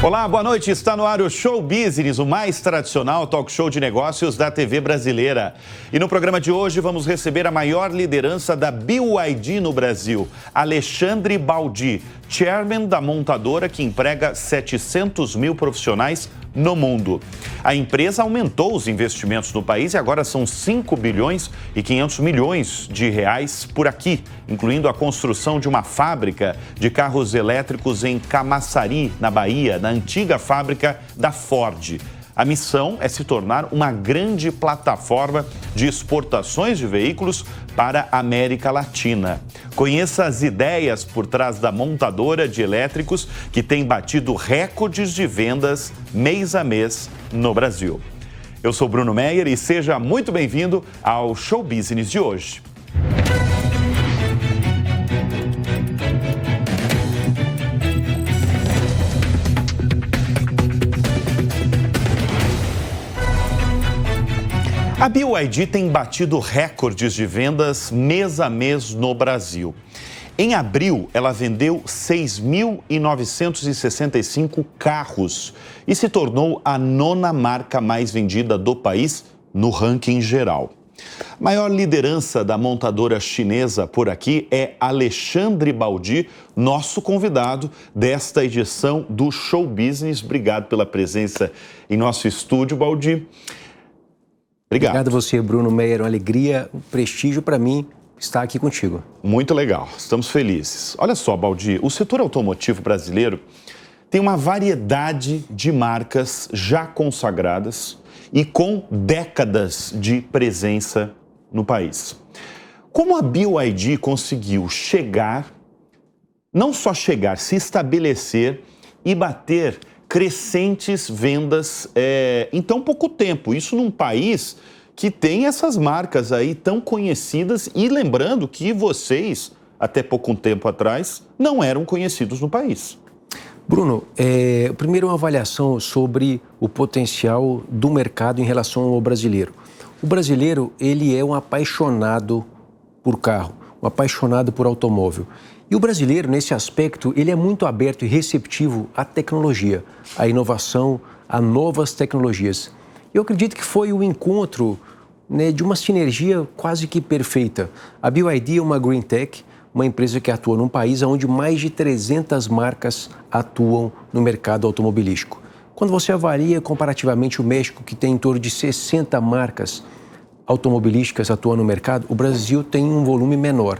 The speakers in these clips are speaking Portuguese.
Olá, boa noite. Está no ar o Show Business, o mais tradicional talk show de negócios da TV brasileira. E no programa de hoje vamos receber a maior liderança da BYD no Brasil, Alexandre Baldi, chairman da montadora que emprega 700 mil profissionais no mundo. A empresa aumentou os investimentos no país e agora são 5 bilhões e 500 milhões de reais por aqui, incluindo a construção de uma fábrica de carros elétricos em Camaçari, na Bahia, na antiga fábrica da Ford. A missão é se tornar uma grande plataforma de exportações de veículos para a América Latina. Conheça as ideias por trás da montadora de elétricos que tem batido recordes de vendas mês a mês no Brasil. Eu sou Bruno Meyer e seja muito bem-vindo ao Show Business de hoje. A BYD tem batido recordes de vendas mês a mês no Brasil. Em abril, ela vendeu 6.965 carros e se tornou a 9ª marca mais vendida do país no ranking geral. A maior liderança da montadora chinesa por aqui é Alexandre Baldi, nosso convidado desta edição do Show Business. Obrigado pela presença em nosso estúdio, Baldi. Obrigado a você, Bruno Meyer. Uma alegria, um prestígio para mim estar aqui contigo. Muito legal, estamos felizes. Olha só, Baldi, o setor automotivo brasileiro tem uma variedade de marcas já consagradas e com décadas de presença no país. Como a BYD conseguiu chegar, não só chegar, se estabelecer e bater crescentes vendas em tão pouco tempo, isso num país que tem essas marcas aí tão conhecidas e lembrando que vocês, até pouco tempo atrás, não eram conhecidos no país. Bruno, primeiro uma avaliação sobre o potencial do mercado em relação ao brasileiro. O brasileiro, ele é um apaixonado por carro, um apaixonado por automóvel. E o brasileiro, nesse aspecto, ele é muito aberto e receptivo à tecnologia, à inovação, a novas tecnologias. Eu acredito que foi o encontro, né, de uma sinergia quase que perfeita. A BYD é uma Green Tech, uma empresa que atua num país onde mais de 300 marcas atuam no mercado automobilístico. Quando você avalia comparativamente o México, que tem em torno de 60 marcas automobilísticas atuando no mercado, o Brasil tem um volume menor.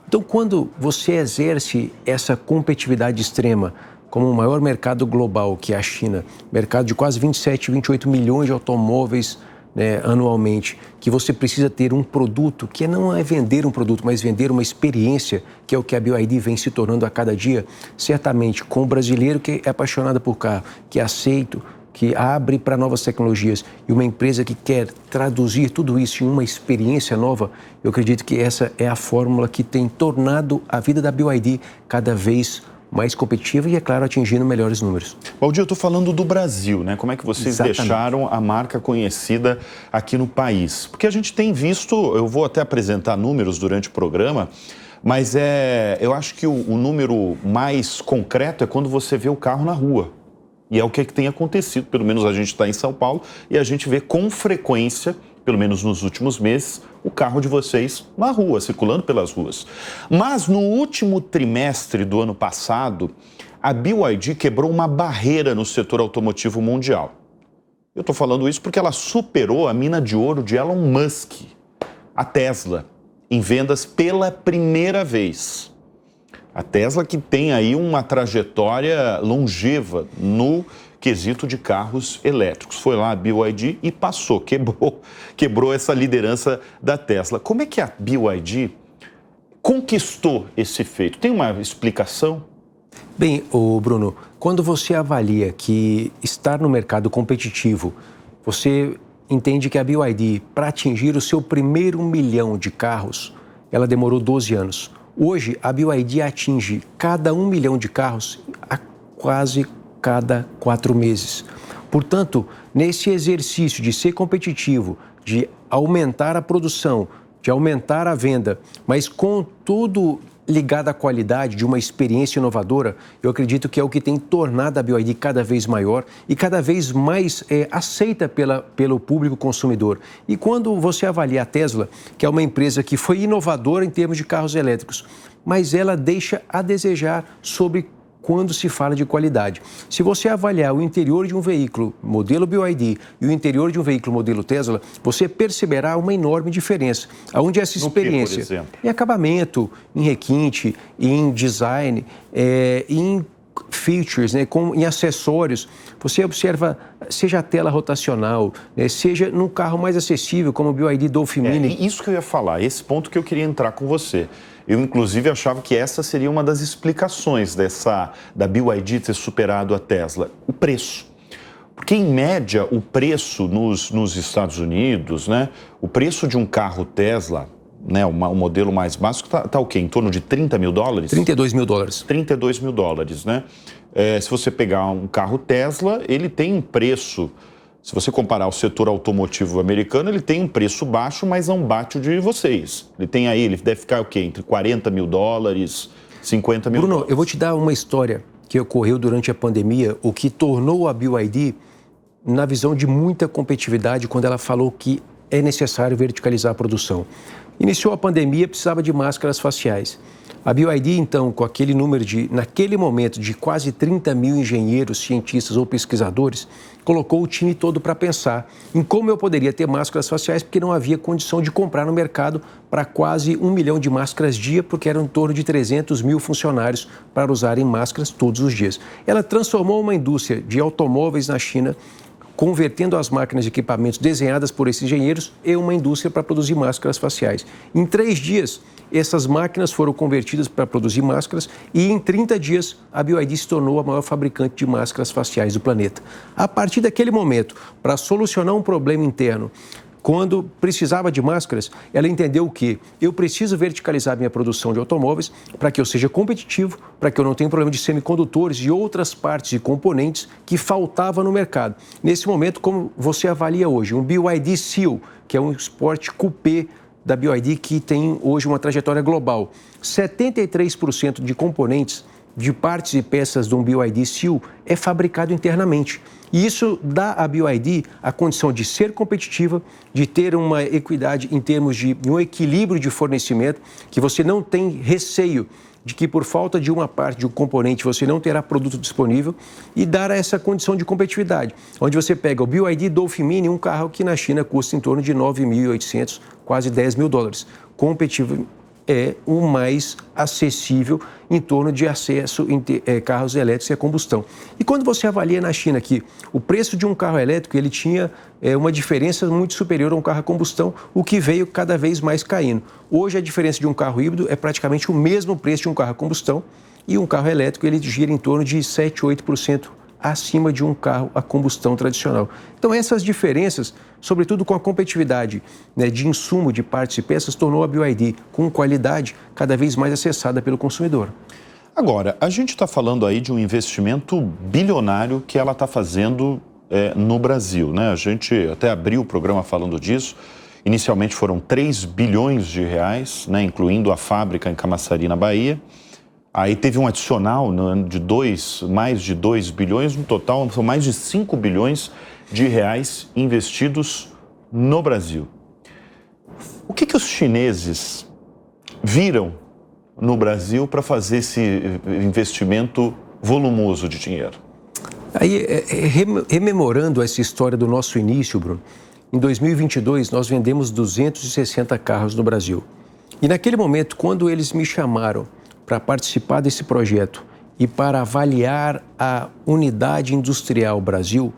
Então, quando você exerce essa competitividade extrema, como o maior mercado global, que é a China, mercado de quase 27, 28 milhões de automóveis, né, anualmente, que você precisa ter um produto, que não é vender um produto, mas vender uma experiência, que é o que a BYD vem se tornando a cada dia, certamente com o brasileiro que é apaixonado por carro, que é aceito, que abre para novas tecnologias e uma empresa que quer traduzir tudo isso em uma experiência nova, eu acredito que essa é a fórmula que tem tornado a vida da BYD cada vez mais competitiva e, é claro, atingindo melhores números. Baldi, eu estou falando do Brasil, né? Como é que vocês deixaram a marca conhecida aqui no país? Porque a gente tem visto, eu vou até apresentar números durante o programa, mas eu acho que o número mais concreto é quando você vê o carro na rua. E é o que tem acontecido, pelo menos a gente está em São Paulo, e a gente vê com frequência, pelo menos nos últimos meses, o carro de vocês na rua, circulando pelas ruas. Mas no último trimestre do ano passado, a BYD quebrou uma barreira no setor automotivo mundial. Eu estou falando isso porque ela superou a mina de ouro de Elon Musk, a Tesla, em vendas pela primeira vez. A Tesla que tem aí uma trajetória longeva no quesito de carros elétricos. Foi lá a BYD e passou, quebrou essa liderança da Tesla. Como é que a BYD conquistou esse feito? Tem uma explicação? Bem, Bruno, quando você avalia que estar no mercado competitivo, você entende que a BYD, para atingir o seu primeiro 1 milhão de carros, ela demorou 12 anos. Hoje, a BYD atinge cada 1 milhão de carros a quase cada 4 meses. Portanto, nesse exercício de ser competitivo, de aumentar a produção, de aumentar a venda, mas com todo ligada à qualidade, de uma experiência inovadora, eu acredito que é o que tem tornado a BYD cada vez maior e cada vez mais aceita pelo público consumidor. E quando você avalia a Tesla, que é uma empresa que foi inovadora em termos de carros elétricos, mas ela deixa a desejar sobre quando se fala de qualidade. Se você avaliar o interior de um veículo modelo BYD e o interior de um veículo modelo Tesla, você perceberá uma enorme diferença. Onde essa experiência, por exemplo? Em acabamento, em requinte, em design, em features, né, em acessórios, você observa, seja a tela rotacional, seja num carro mais acessível, como o BYD Dolphin Mini. Isso que eu ia falar, esse ponto que eu queria entrar com você. Eu, inclusive, achava que essa seria uma das explicações da BYD ter superado a Tesla, o preço. Porque, em média, o preço nos Estados Unidos, né, o preço de um carro Tesla, né, o modelo mais básico, tá o quê? Em torno de $30 mil? $32 mil. $32 mil, né? Se você pegar um carro Tesla, ele tem um preço... Se você comparar o setor automotivo americano, ele tem um preço baixo, mas não bate o de vocês. Ele deve ficar o quê? Entre $40 mil, $50 mil. Bruno, eu vou te dar uma história que ocorreu durante a pandemia, o que tornou a BYD na visão de muita competitividade quando ela falou que é necessário verticalizar a produção. Iniciou a pandemia, precisava de máscaras faciais. A BYD, então, com aquele número naquele momento, de quase 30 mil engenheiros, cientistas ou pesquisadores, colocou o time todo para pensar em como eu poderia ter máscaras faciais, porque não havia condição de comprar no mercado para quase 1 milhão de máscaras dia, porque eram em torno de 300 mil funcionários para usarem máscaras todos os dias. Ela transformou uma indústria de automóveis na China, convertendo as máquinas de equipamentos desenhadas por esses engenheiros em uma indústria para produzir máscaras faciais. Em 3 dias, essas máquinas foram convertidas para produzir máscaras e em 30 dias a BYD se tornou a maior fabricante de máscaras faciais do planeta. A partir daquele momento, para solucionar um problema interno, quando precisava de máscaras, ela entendeu que eu preciso verticalizar minha produção de automóveis para que eu seja competitivo, para que eu não tenha problema de semicondutores e outras partes e componentes que faltavam no mercado. Nesse momento, como você avalia hoje, um BYD Seal, que é um Sport Coupé da BYD que tem hoje uma trajetória global. 73% de componentes, de partes e peças de um BYD Seal é fabricado internamente. E isso dá à BYD a condição de ser competitiva, de ter uma equidade em termos de um equilíbrio de fornecimento, que você não tem receio de que por falta de uma parte, de um componente, você não terá produto disponível e dar essa condição de competitividade. Onde você pega o BYD Dolphin Mini, um carro que na China custa em torno de $9.800, quase $10 mil. Competitivo é o mais acessível em torno de acesso em carros elétricos e a combustão. E quando você avalia na China que o preço de um carro elétrico ele tinha uma diferença muito superior a um carro a combustão, o que veio cada vez mais caindo. Hoje a diferença de um carro híbrido é praticamente o mesmo preço de um carro a combustão e um carro elétrico ele gira em torno de 7, 8% acima de um carro a combustão tradicional. Então essas diferenças, sobretudo com a competitividade de insumo, de partes e peças, tornou a BYD com qualidade cada vez mais acessada pelo consumidor. Agora, a gente está falando aí de um investimento bilionário que ela está fazendo no Brasil, né? A gente até abriu o programa falando disso. Inicialmente foram 3 bilhões de reais, né, incluindo a fábrica em Camaçari, na Bahia. Aí teve um adicional de mais de 2 bilhões, no total são mais de 5 bilhões de reais investidos no Brasil. O que os chineses viram no Brasil para fazer esse investimento volumoso de dinheiro? Aí, rememorando essa história do nosso início, Bruno, em 2022 nós vendemos 260 carros no Brasil. E naquele momento, quando eles me chamaram para participar desse projeto e para avaliar a unidade industrial Brasil,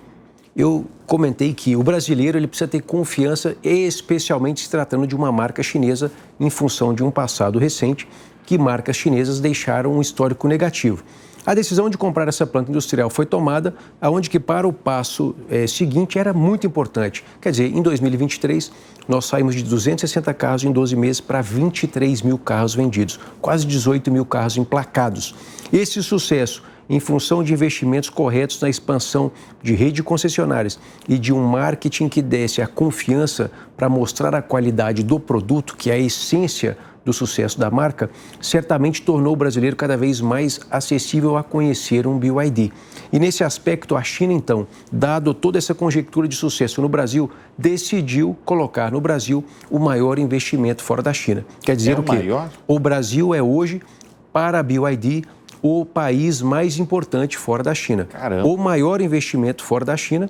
eu comentei que o brasileiro ele precisa ter confiança, especialmente se tratando de uma marca chinesa, em função de um passado recente, que marcas chinesas deixaram um histórico negativo. A decisão de comprar essa planta industrial foi tomada, aonde que para o passo seguinte era muito importante. Quer dizer, em 2023, nós saímos de 260 carros em 12 meses para 23 mil carros vendidos, quase 18 mil carros emplacados. Esse sucesso em função de investimentos corretos na expansão de rede de concessionárias e de um marketing que desse a confiança para mostrar a qualidade do produto, que é a essência do sucesso da marca, certamente tornou o brasileiro cada vez mais acessível a conhecer um BYD. E nesse aspecto, a China, então, dado toda essa conjectura de sucesso no Brasil, decidiu colocar no Brasil o maior investimento fora da China. Quer dizer o quê? Maior? O Brasil é hoje, para a BYD, o país mais importante fora da China. Caramba. O maior investimento fora da China,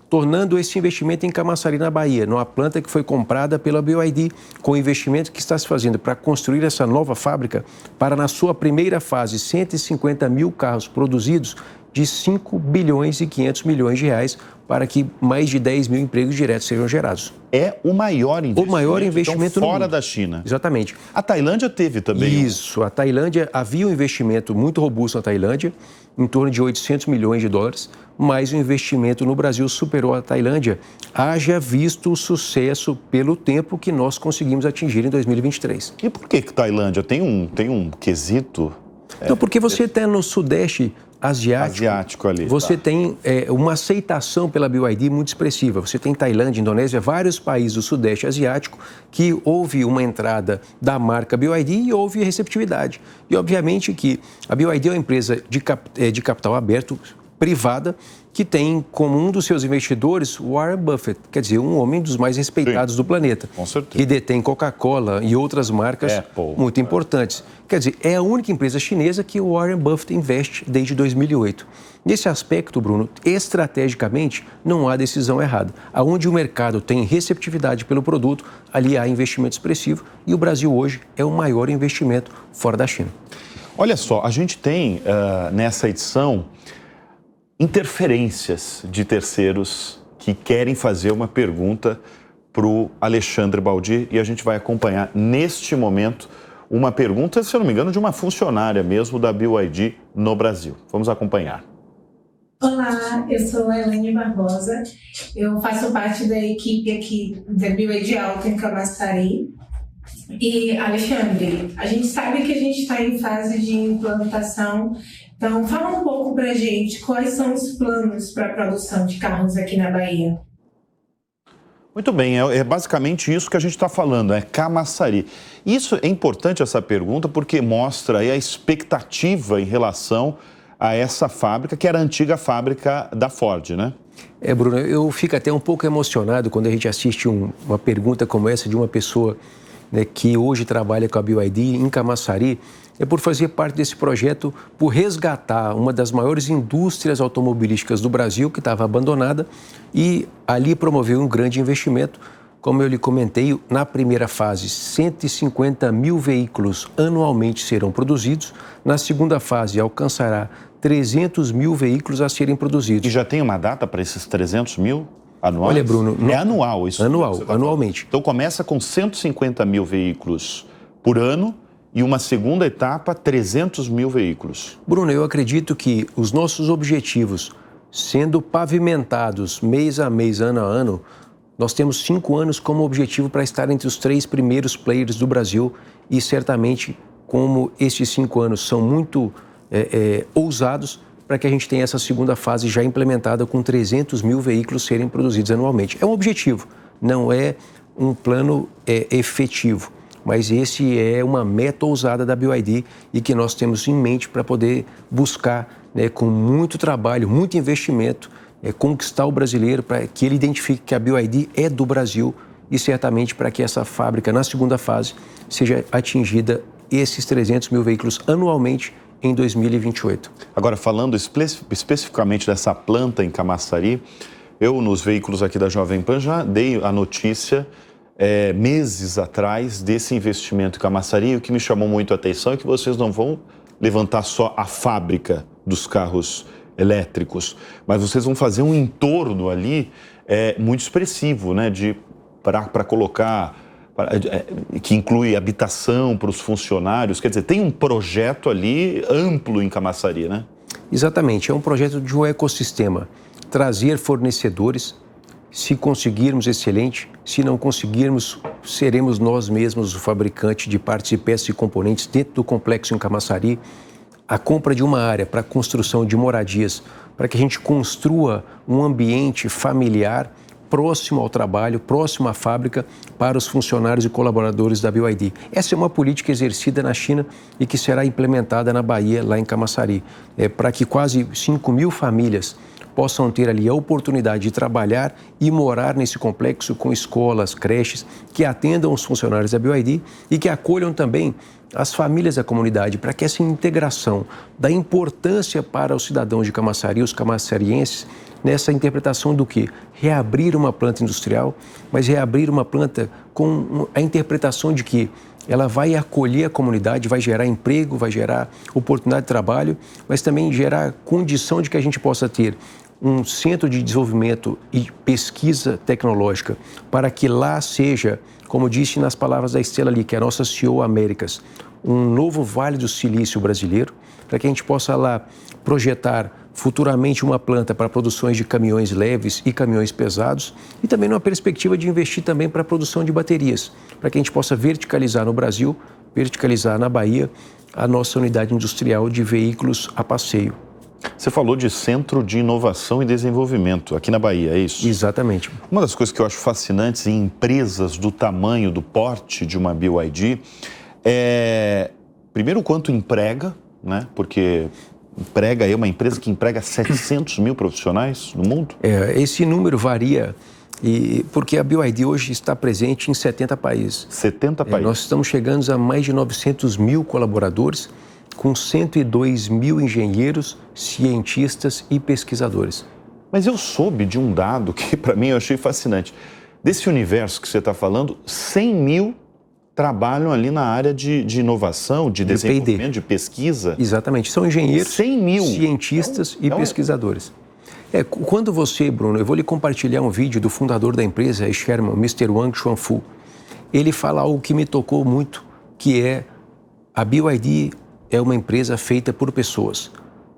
tornando esse investimento em Camaçari, na Bahia, numa planta que foi comprada pela BYD, com o investimento que está se fazendo para construir essa nova fábrica, para, na sua primeira fase, 150 mil carros produzidos, de 5 bilhões e 500 milhões de reais, para que mais de 10 mil empregos diretos sejam gerados. É o maior investimento, o maior investimento então, fora no mundo. da China. Exatamente. A Tailândia teve também. Isso. A Tailândia, havia um investimento muito robusto na Tailândia, em torno de 800 milhões de dólares, mas o investimento no Brasil superou a Tailândia, haja visto o sucesso pelo tempo que nós conseguimos atingir em 2023. E por que Tailândia tem um quesito? Então, porque você está no Sudeste asiático ali. Você tem uma aceitação pela BYD muito expressiva. Você tem Tailândia, Indonésia, vários países do Sudeste asiático que houve uma entrada da marca BYD e houve receptividade. E, obviamente, que a BYD é uma empresa de capital aberto, privada, que tem como um dos seus investidores o Warren Buffett, quer dizer, um homem dos mais respeitados do planeta. Com certeza. Que detém Coca-Cola e outras marcas Apple, muito importantes. Quer dizer, é a única empresa chinesa que o Warren Buffett investe desde 2008. Nesse aspecto, Bruno, estrategicamente, não há decisão errada. Aonde o mercado tem receptividade pelo produto, ali há investimento expressivo e o Brasil hoje é o maior investimento fora da China. Olha só, a gente tem nessa edição interferências de terceiros que querem fazer uma pergunta para o Alexandre Baldi e a gente vai acompanhar neste momento uma pergunta, se eu não me engano, de uma funcionária mesmo da BYD no Brasil. Vamos acompanhar. Olá, eu sou a Elaine Barbosa, eu faço parte da equipe aqui da BYD Auto em Camaçari. E, Alexandre, a gente sabe que a gente está em fase de implantação, então fala um pouco para a gente quais são os planos para a produção de carros aqui na Bahia. Muito bem, é basicamente isso que a gente está falando, é Camaçari. Isso é importante, essa pergunta, porque mostra aí a expectativa em relação a essa fábrica, que era a antiga fábrica da Ford, né? Bruno, eu fico até um pouco emocionado quando a gente assiste uma pergunta como essa de uma pessoa, né, que hoje trabalha com a BYD em Camaçari, por fazer parte desse projeto, por resgatar uma das maiores indústrias automobilísticas do Brasil, que estava abandonada, e ali promover um grande investimento. Como eu lhe comentei, na primeira fase, 150 mil veículos anualmente serão produzidos. Na segunda fase, alcançará 300 mil veículos a serem produzidos. E já tem uma data para esses 300 mil anuais? Olha, Bruno... É anual isso? Anualmente. Então começa com 150 mil veículos por ano e uma segunda etapa, 300 mil veículos. Bruno, eu acredito que os nossos objetivos, sendo pavimentados mês a mês, ano a ano, nós temos 5 anos como objetivo para estar entre os 3 primeiros players do Brasil e certamente, como estes 5 anos são muito ousados, para que a gente tenha essa segunda fase já implementada com 300 mil veículos serem produzidos anualmente. É um objetivo, não é um plano efetivo, mas esse é uma meta ousada da BYD e que nós temos em mente para poder buscar, né, com muito trabalho, muito investimento, conquistar o brasileiro para que ele identifique que a BYD é do Brasil e certamente para que essa fábrica, na segunda fase, seja atingida esses 300 mil veículos anualmente em 2028. Agora, falando especificamente dessa planta em Camaçari, eu, nos veículos aqui da Jovem Pan, já dei a notícia meses atrás desse investimento em Camaçari. O que me chamou muito a atenção é que vocês não vão levantar só a fábrica dos carros elétricos, mas vocês vão fazer um entorno ali muito expressivo, né, para colocar... que inclui habitação para os funcionários, quer dizer, tem um projeto ali amplo em Camaçari, né? Exatamente, é um projeto de um ecossistema, trazer fornecedores, se conseguirmos, excelente, se não conseguirmos, seremos nós mesmos o fabricante de partes e peças e componentes dentro do complexo em Camaçari, a compra de uma área para construção de moradias, para que a gente construa um ambiente familiar próximo ao trabalho, próximo à fábrica, para os funcionários e colaboradores da BYD. Essa é uma política exercida na China e que será implementada na Bahia, lá em Camaçari, para que quase 5.000 famílias possam ter ali a oportunidade de trabalhar e morar nesse complexo com escolas, creches, que atendam os funcionários da BYD e que acolham também as famílias da comunidade, para que essa integração da importância para os cidadãos de Camaçari, os camaçarienses, nessa interpretação do que? Reabrir uma planta industrial, mas reabrir uma planta com a interpretação de que ela vai acolher a comunidade, vai gerar emprego, vai gerar oportunidade de trabalho, mas também gerar condição de que a gente possa ter um centro de desenvolvimento e pesquisa tecnológica para que lá seja, como disse nas palavras da Estela ali, que é a nossa CEO Américas, um novo Vale do Silício brasileiro, para que a gente possa lá projetar futuramente uma planta para produções de caminhões leves e caminhões pesados e também numa perspectiva de investir também para a produção de baterias, para que a gente possa verticalizar no Brasil, verticalizar na Bahia a nossa unidade industrial de veículos a passeio. Você falou de Centro de Inovação e Desenvolvimento aqui na Bahia, é isso? Exatamente. Uma das coisas que eu acho fascinantes em empresas do tamanho, do porte de uma BYD é, primeiro, o quanto emprega, né? Porque é uma empresa que emprega 700 mil profissionais no mundo? Esse número varia, porque a BYD hoje está presente em 70 países. 70 países. Nós estamos chegando a mais de 900 mil colaboradores, com 102 mil engenheiros, cientistas e pesquisadores. Mas eu soube de um dado que, para mim, eu achei fascinante. Desse universo que você está falando, 100 mil trabalham ali na área de inovação, de desenvolvimento, de pesquisa. Exatamente. São engenheiros, 100 mil. Cientistas e pesquisadores. Quando você, Bruno, eu vou lhe compartilhar um vídeo do fundador da empresa, Sherman, Mr. Wang Chuanfu. Ele fala algo que me tocou muito, que é a BYD é uma empresa feita por pessoas.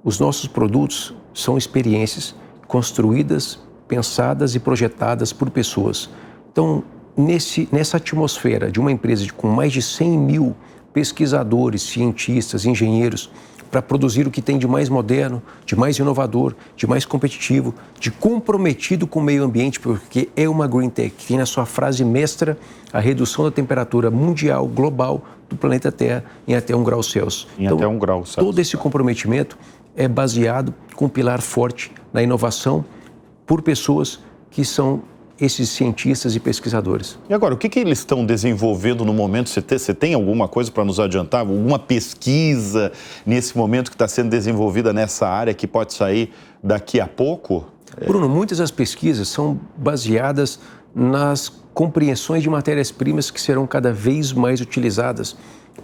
Os nossos produtos são experiências construídas, pensadas e projetadas por pessoas. Então, nessa atmosfera de uma empresa com mais de 100 mil pesquisadores, cientistas, engenheiros, para produzir o que tem de mais moderno, de mais inovador, de mais competitivo, de comprometido com o meio ambiente, porque é uma Green Tech, que tem na sua frase mestra a redução da temperatura mundial, global, do planeta Terra em até 1 grau Celsius. Até 1 grau Celsius. Todo esse comprometimento é baseado com um pilar forte na inovação por pessoas que são esses cientistas e pesquisadores. E agora, o que eles estão desenvolvendo no momento? Você tem alguma coisa para nos adiantar? Alguma pesquisa nesse momento que está sendo desenvolvida nessa área que pode sair daqui a pouco? Bruno, muitas das pesquisas são baseadas nas compreensões de matérias-primas que serão cada vez mais utilizadas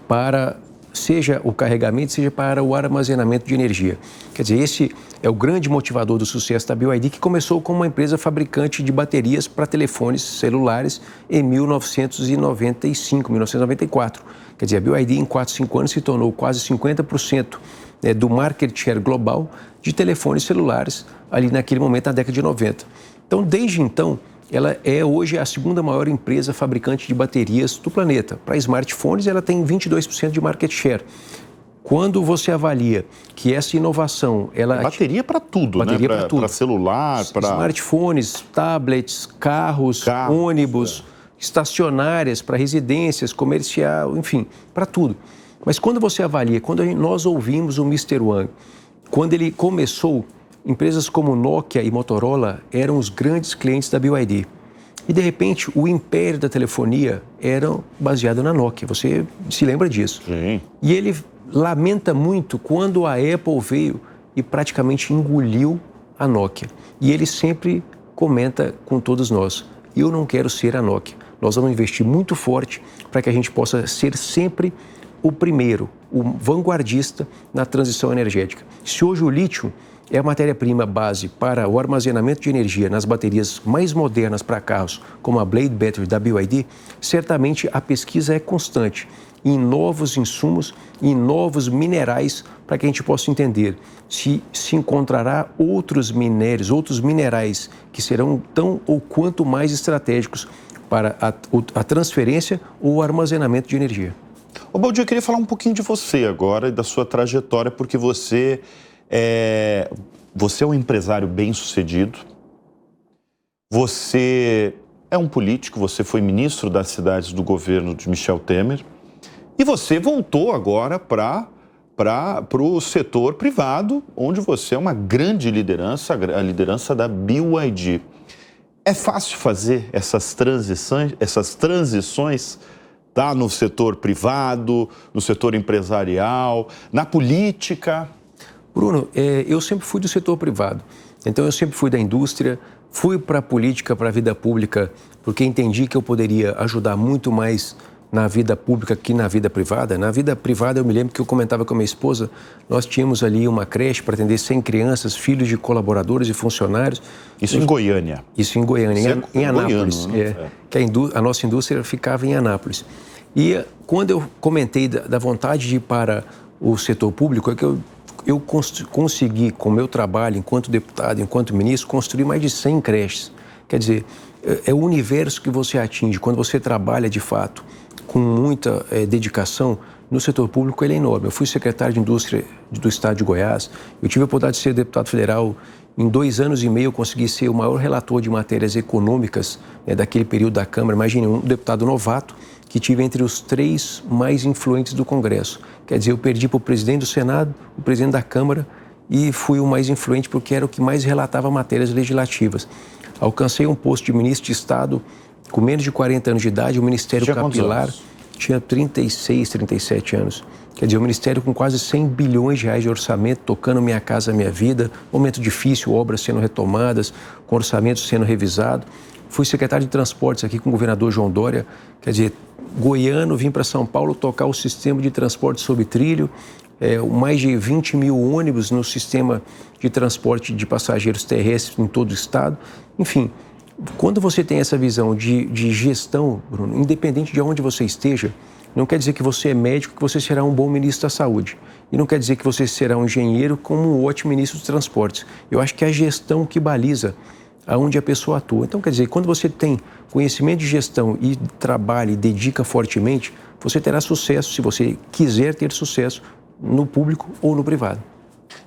para, seja o carregamento, seja para o armazenamento de energia. Quer dizer, esse é o grande motivador do sucesso da BYD, que começou como uma empresa fabricante de baterias para telefones celulares em 1995, 1994. Quer dizer, a BYD em 4, 5 anos se tornou quase 50% do market share global de telefones celulares ali naquele momento, na década de 90. Então, desde então, ela é hoje a segunda maior empresa fabricante de baterias do planeta. Para smartphones, ela tem 22% de market share. Quando você avalia que essa inovação... Bateria para tudo, bateria, né? Para celular, para... Smartphones, tablets, carros, ônibus, estacionárias, para residências, comercial, enfim, para tudo. Mas quando você avalia, quando nós ouvimos o Mr. Wang, quando ele começou... Empresas como Nokia e Motorola eram os grandes clientes da BYD. E, de repente, o império da telefonia era baseado na Nokia. Você se lembra disso? Sim. E ele lamenta muito quando a Apple veio e praticamente engoliu a Nokia. E ele sempre comenta com todos nós, eu não quero ser a Nokia. Nós vamos investir muito forte para que a gente possa ser sempre o primeiro, o vanguardista na transição energética. Se hoje o lítio é a matéria-prima base para o armazenamento de energia nas baterias mais modernas para carros, como a Blade Battery da BYD, certamente a pesquisa é constante em novos insumos, em novos minerais, para que a gente possa entender se encontrará outros minérios, outros minerais que serão tão ou quanto mais estratégicos para a transferência ou o armazenamento de energia. Ô, Baldi, eu queria falar um pouquinho de você agora e da sua trajetória, porque você é um empresário bem-sucedido, você é um político, você foi ministro das cidades do governo de Michel Temer e você voltou agora para o setor privado, onde você é uma grande liderança, a liderança da BYD. É fácil fazer essas transições, tá? No setor privado, no setor empresarial, na política? Bruno, eu sempre fui do setor privado, então eu sempre fui da indústria, fui para a política, para a vida pública, porque entendi que eu poderia ajudar muito mais na vida pública que na vida privada. Na vida privada, eu me lembro que eu comentava com a minha esposa, nós tínhamos ali uma creche para atender 100 crianças, filhos de colaboradores e funcionários. Isso em Goiânia? Isso em Goiânia, em Anápolis. Goiano, né? Que a nossa indústria ficava em Anápolis. E quando eu comentei da vontade de ir para o setor público, é que eu consegui, com o meu trabalho enquanto deputado, enquanto ministro, construir mais de 100 creches. Quer dizer, é o universo que você atinge quando você trabalha de fato com muita dedicação. No setor público ele é enorme. Eu fui secretário de Indústria do Estado de Goiás, eu tive a oportunidade de ser deputado federal. Em 2 anos e meio eu consegui ser o maior relator de matérias econômicas daquele período da Câmara. Imagine, um deputado novato que tive entre os 3 mais influentes do Congresso. Quer dizer, eu perdi para o presidente do Senado, o presidente da Câmara, e fui o mais influente porque era o que mais relatava matérias legislativas. Alcancei um posto de ministro de Estado com menos de 40 anos de idade, o Ministério Capilar tinha 36, 37 anos. Quer dizer, o Ministério com quase 100 bilhões de reais de orçamento, tocando Minha Casa Minha Vida, momento difícil, obras sendo retomadas, com orçamento sendo revisado. Fui secretário de Transportes aqui com o governador João Dória, quer dizer, goiano, vim para São Paulo tocar o sistema de transporte sob trilho, mais de 20 mil ônibus no sistema de transporte de passageiros terrestres em todo o estado. Enfim, quando você tem essa visão de gestão, Bruno, independente de onde você esteja, não quer dizer que você é médico, que você será um bom ministro da saúde. E não quer dizer que você será um engenheiro como um ótimo ministro dos transportes. Eu acho que é a gestão que baliza aonde a pessoa atua. Então, quer dizer, quando você tem conhecimento de gestão e trabalha e dedica fortemente, você terá sucesso, se você quiser ter sucesso, no público ou no privado.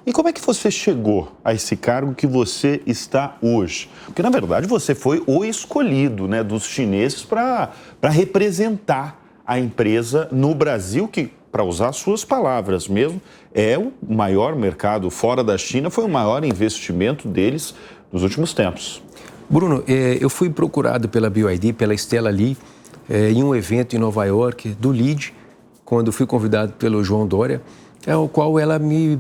E como é que você chegou a esse cargo que você está hoje? Porque, na verdade, você foi o escolhido, né, dos chineses para representar a empresa no Brasil, que, para usar suas palavras mesmo, é o maior mercado fora da China, foi o maior investimento deles nos últimos tempos. Bruno, eu fui procurado pela BYD, pela Stella Li, em um evento em Nova York, do LEED, quando fui convidado pelo João Dória, ao qual ela me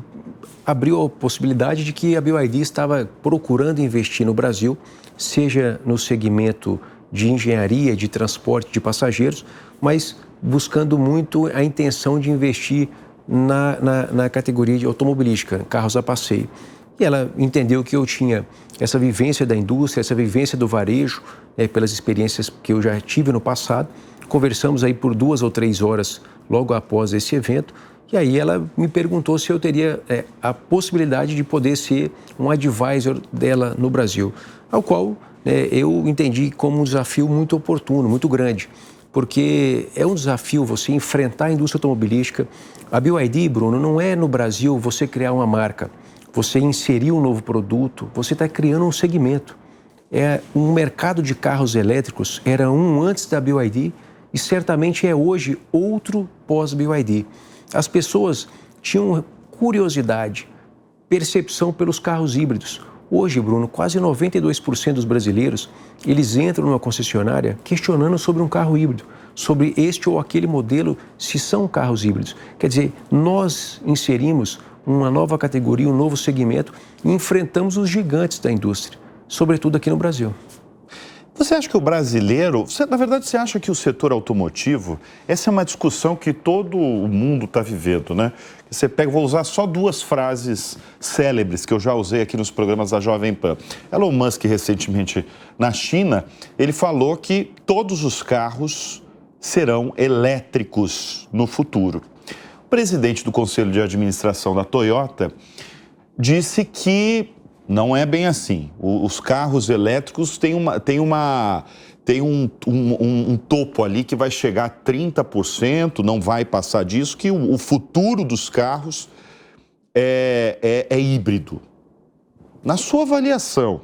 abriu a possibilidade de que a BYD estava procurando investir no Brasil, seja no segmento de engenharia, de transporte de passageiros, mas buscando muito a intenção de investir na categoria de automobilística, carros a passeio. E ela entendeu que eu tinha essa vivência da indústria, essa vivência do varejo, pelas experiências que eu já tive no passado. Conversamos aí por 2 ou 3 horas logo após esse evento. E aí ela me perguntou se eu teria a possibilidade de poder ser um advisor dela no Brasil, ao qual eu entendi como um desafio muito oportuno, muito grande, porque é um desafio você enfrentar a indústria automobilística. A BYD, Bruno, não é no Brasil você criar uma marca, você inserir um novo produto, você está criando um segmento. Um mercado de carros elétricos era um antes da BYD e certamente é hoje outro pós-BYD. As pessoas tinham curiosidade, percepção pelos carros híbridos. Hoje, Bruno, quase 92% dos brasileiros, eles entram numa concessionária questionando sobre um carro híbrido, sobre este ou aquele modelo, se são carros híbridos. Quer dizer, nós inserimos uma nova categoria, um novo segmento e enfrentamos os gigantes da indústria, sobretudo aqui no Brasil. Você acha que o brasileiro, na verdade, você acha que o setor automotivo, essa é uma discussão que todo o mundo está vivendo, né? Você pega, vou usar só 2 frases célebres que eu já usei aqui nos programas da Jovem Pan. Elon Musk, recentemente na China, ele falou que todos os carros serão elétricos no futuro. O presidente do Conselho de Administração da Toyota disse que não é bem assim. Os carros elétricos têm tem um topo ali que vai chegar a 30%, não vai passar disso, que o futuro dos carros é híbrido. Na sua avaliação,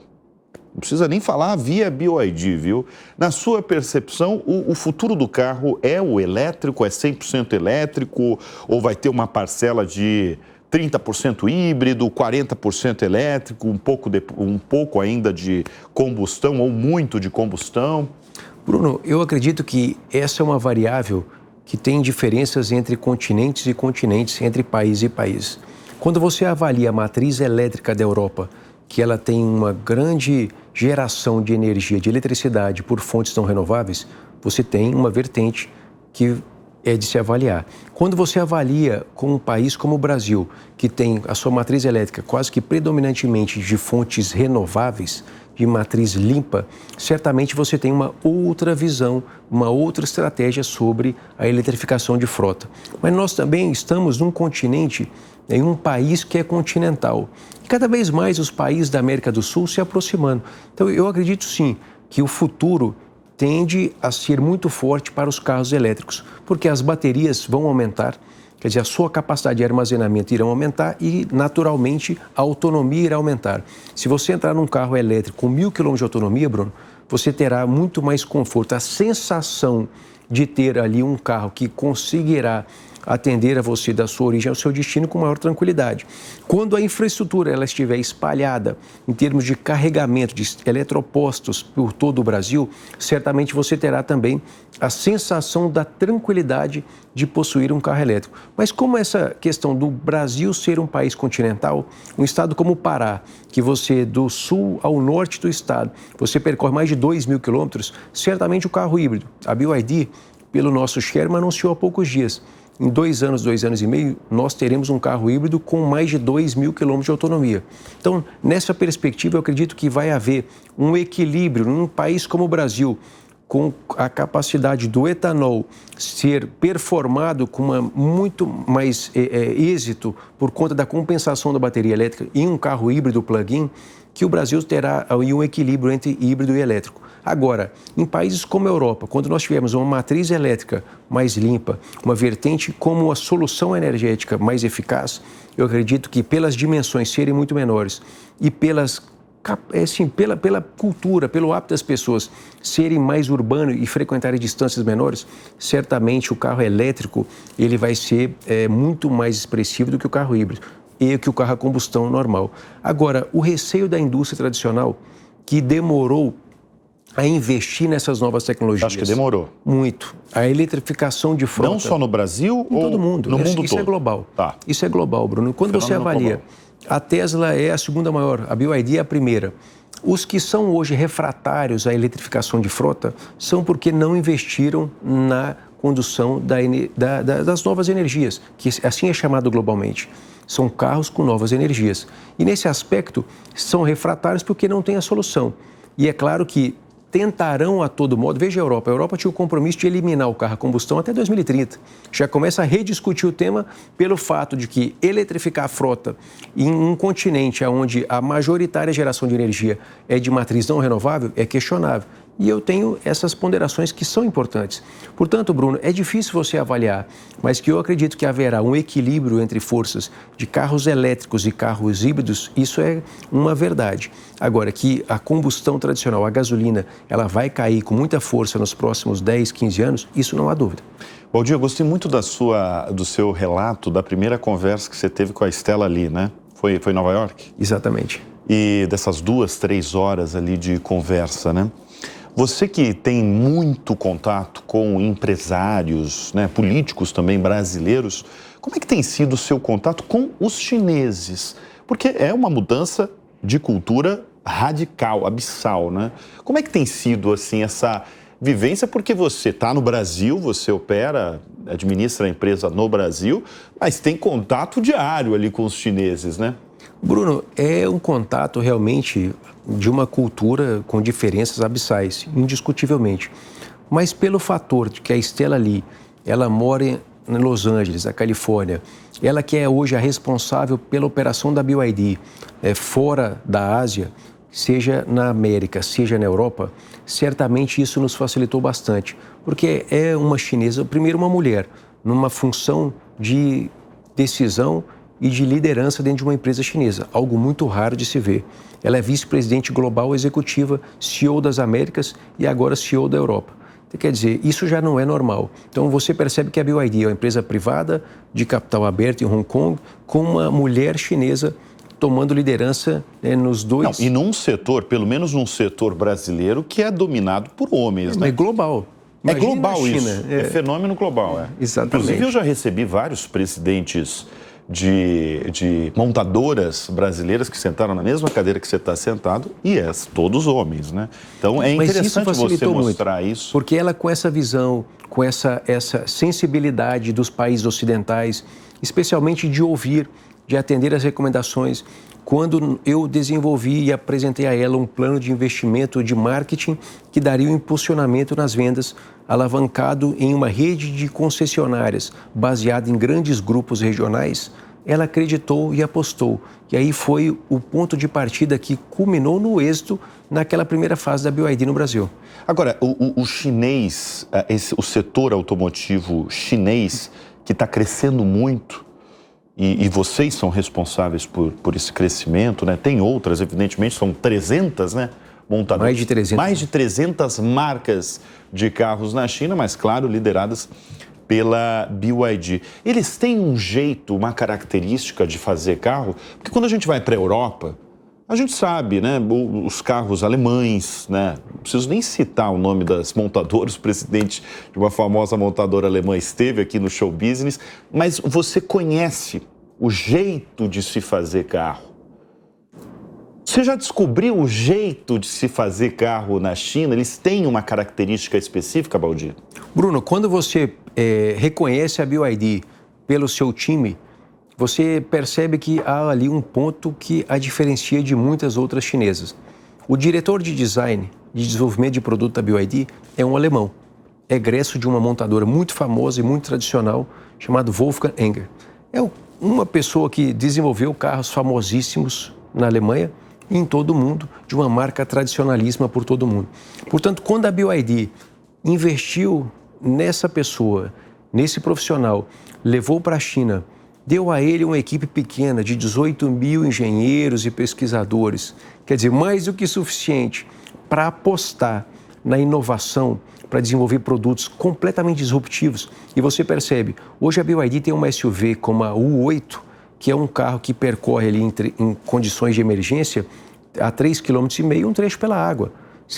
não precisa nem falar via BYD, viu? Na sua percepção, o futuro do carro é o elétrico, é 100% elétrico, ou vai ter uma parcela de 30% híbrido, 40% elétrico, um pouco ainda de combustão ou muito de combustão? Bruno, eu acredito que essa é uma variável que tem diferenças entre continentes e continentes, entre país e país. Quando você avalia a matriz elétrica da Europa, que ela tem uma grande geração de energia, de eletricidade por fontes não renováveis, você tem uma vertente que é de se avaliar. Quando você avalia com um país como o Brasil, que tem a sua matriz elétrica quase que predominantemente de fontes renováveis, de matriz limpa, certamente você tem uma outra visão, uma outra estratégia sobre a eletrificação de frota. Mas nós também estamos num continente, em um país que é continental. E cada vez mais os países da América do Sul se aproximando. Então eu acredito sim que o futuro tende a ser muito forte para os carros elétricos, porque as baterias vão aumentar, quer dizer, a sua capacidade de armazenamento irá aumentar e, naturalmente, a autonomia irá aumentar. Se você entrar num carro elétrico com 1.000 km de autonomia, Bruno, você terá muito mais conforto. A sensação de ter ali um carro que conseguirá atender a você da sua origem ao seu destino com maior tranquilidade. Quando a infraestrutura ela estiver espalhada em termos de carregamento de eletropostos por todo o Brasil, certamente você terá também a sensação da tranquilidade de possuir um carro elétrico. Mas como essa questão do Brasil ser um país continental, um estado como o Pará, que você do sul ao norte do estado, você percorre mais de 2.000 quilômetros, certamente o carro híbrido, a BYD, pelo nosso Sherman, anunciou há poucos dias. Em 2 anos, 2 anos e meio, nós teremos um carro híbrido com mais de 2.000 quilômetros de autonomia. Então, nessa perspectiva, eu acredito que vai haver um equilíbrio num país como o Brasil, com a capacidade do etanol ser performado com muito mais êxito por conta da compensação da bateria elétrica em um carro híbrido plug-in, que o Brasil terá aí um equilíbrio entre híbrido e elétrico. Agora, em países como a Europa, quando nós tivermos uma matriz elétrica mais limpa, uma vertente como a solução energética mais eficaz, eu acredito que pelas dimensões serem muito menores e pela cultura, pelo hábito das pessoas serem mais urbanos e frequentarem distâncias menores, certamente o carro elétrico ele vai ser muito mais expressivo do que o carro híbrido e que o carro a combustão normal. Agora, o receio da indústria tradicional, que demorou a investir nessas novas tecnologias. Acho que demorou. Muito. A eletrificação de frota. Não só no Brasil ou todo mundo. No mundo todo? Isso é global. Tá. Isso é global, Bruno. Quando você avalia, a Tesla é a segunda maior, a BYD é a primeira. Os que são hoje refratários à eletrificação de frota são porque não investiram na condução das novas energias, que assim é chamado globalmente. São carros com novas energias. E nesse aspecto, são refratários porque não têm a solução. E é claro que tentarão a todo modo, veja a Europa tinha o compromisso de eliminar o carro a combustão até 2030. Já começa a rediscutir o tema pelo fato de que eletrificar a frota em um continente onde a majoritária geração de energia é de matriz não renovável é questionável. E eu tenho essas ponderações que são importantes. Portanto, Bruno, é difícil você avaliar, mas que eu acredito que haverá um equilíbrio entre forças de carros elétricos e carros híbridos, isso é uma verdade. Agora, que a combustão tradicional, a gasolina, ela vai cair com muita força nos próximos 10, 15 anos, isso não há dúvida. Valdir, eu gostei muito do seu relato, da primeira conversa que você teve com a Stella ali, né? Foi em Nova York? Exatamente. E dessas 2, 3 horas ali de conversa, né? Você que tem muito contato com empresários, né, políticos também brasileiros, como é que tem sido o seu contato com os chineses? Porque é uma mudança de cultura radical, abissal, né? Como é que tem sido, assim, essa vivência? Porque você está no Brasil, você opera, administra a empresa no Brasil, mas tem contato diário ali com os chineses, né? Bruno, é um contato realmente de uma cultura com diferenças abissais, indiscutivelmente. Mas pelo fator de que a Stella Li, ela mora em Los Angeles, na Califórnia, ela que é hoje a responsável pela operação da BYD fora da Ásia, seja na América, seja na Europa, certamente isso nos facilitou bastante, porque é uma chinesa, primeiro uma mulher, numa função de decisão e de liderança dentro de uma empresa chinesa, algo muito raro de se ver. Ela é vice-presidente global executiva, CEO das Américas e agora CEO da Europa. Quer dizer, isso já não é normal. Então você percebe que a BYD é uma empresa privada de capital aberto em Hong Kong, com uma mulher chinesa tomando liderança nos dois... Não, e num setor, pelo menos num setor brasileiro, que é dominado por homens, né? É global. Imagina, é global isso, é fenômeno global. Exatamente. Inclusive eu já recebi vários presidentes de montadoras brasileiras que sentaram na mesma cadeira que você está sentado e todos homens, né? Então é interessante você mostrar isso. Porque ela com essa visão, com essa sensibilidade dos países ocidentais, especialmente de ouvir, de atender às recomendações. Quando eu desenvolvi e apresentei a ela um plano de investimento de marketing que daria um impulsionamento nas vendas, alavancado em uma rede de concessionárias baseada em grandes grupos regionais, ela acreditou e apostou. E aí foi o ponto de partida que culminou no êxito naquela primeira fase da BYD no Brasil. Agora, o chinês, o setor automotivo chinês, que está crescendo muito, e vocês são responsáveis por esse crescimento, né? Tem outras, evidentemente, são 300, né? Montadoras. Mais de 300. Mais de 300 marcas de carros na China, mas, claro, lideradas pela BYD. Eles têm um jeito, uma característica de fazer carro, porque quando a gente vai para a Europa, a gente sabe, né? Os carros alemães, né? Não preciso nem citar o nome das montadoras, o presidente de uma famosa montadora alemã esteve aqui no Show Business, mas você conhece o jeito de se fazer carro. Você já descobriu o jeito de se fazer carro na China? Eles têm uma característica específica, Baldi? Bruno, quando você reconhece a BYD pelo seu time, você percebe que há ali um ponto que a diferencia de muitas outras chinesas. O diretor de design, de desenvolvimento de produto da BYD é um alemão, egresso de uma montadora muito famosa e muito tradicional, chamado Wolfgang Enger. É uma pessoa que desenvolveu carros famosíssimos na Alemanha e em todo o mundo, de uma marca tradicionalíssima por todo o mundo. Portanto, quando a BYD investiu nessa pessoa, nesse profissional, levou para a China, deu a ele uma equipe pequena de 18 mil engenheiros e pesquisadores, quer dizer, mais do que suficiente para apostar na inovação, para desenvolver produtos completamente disruptivos. E você percebe, hoje a BYD tem uma SUV como a U8, que é um carro que percorre ali em condições de emergência a 3,5 km, um trecho pela água.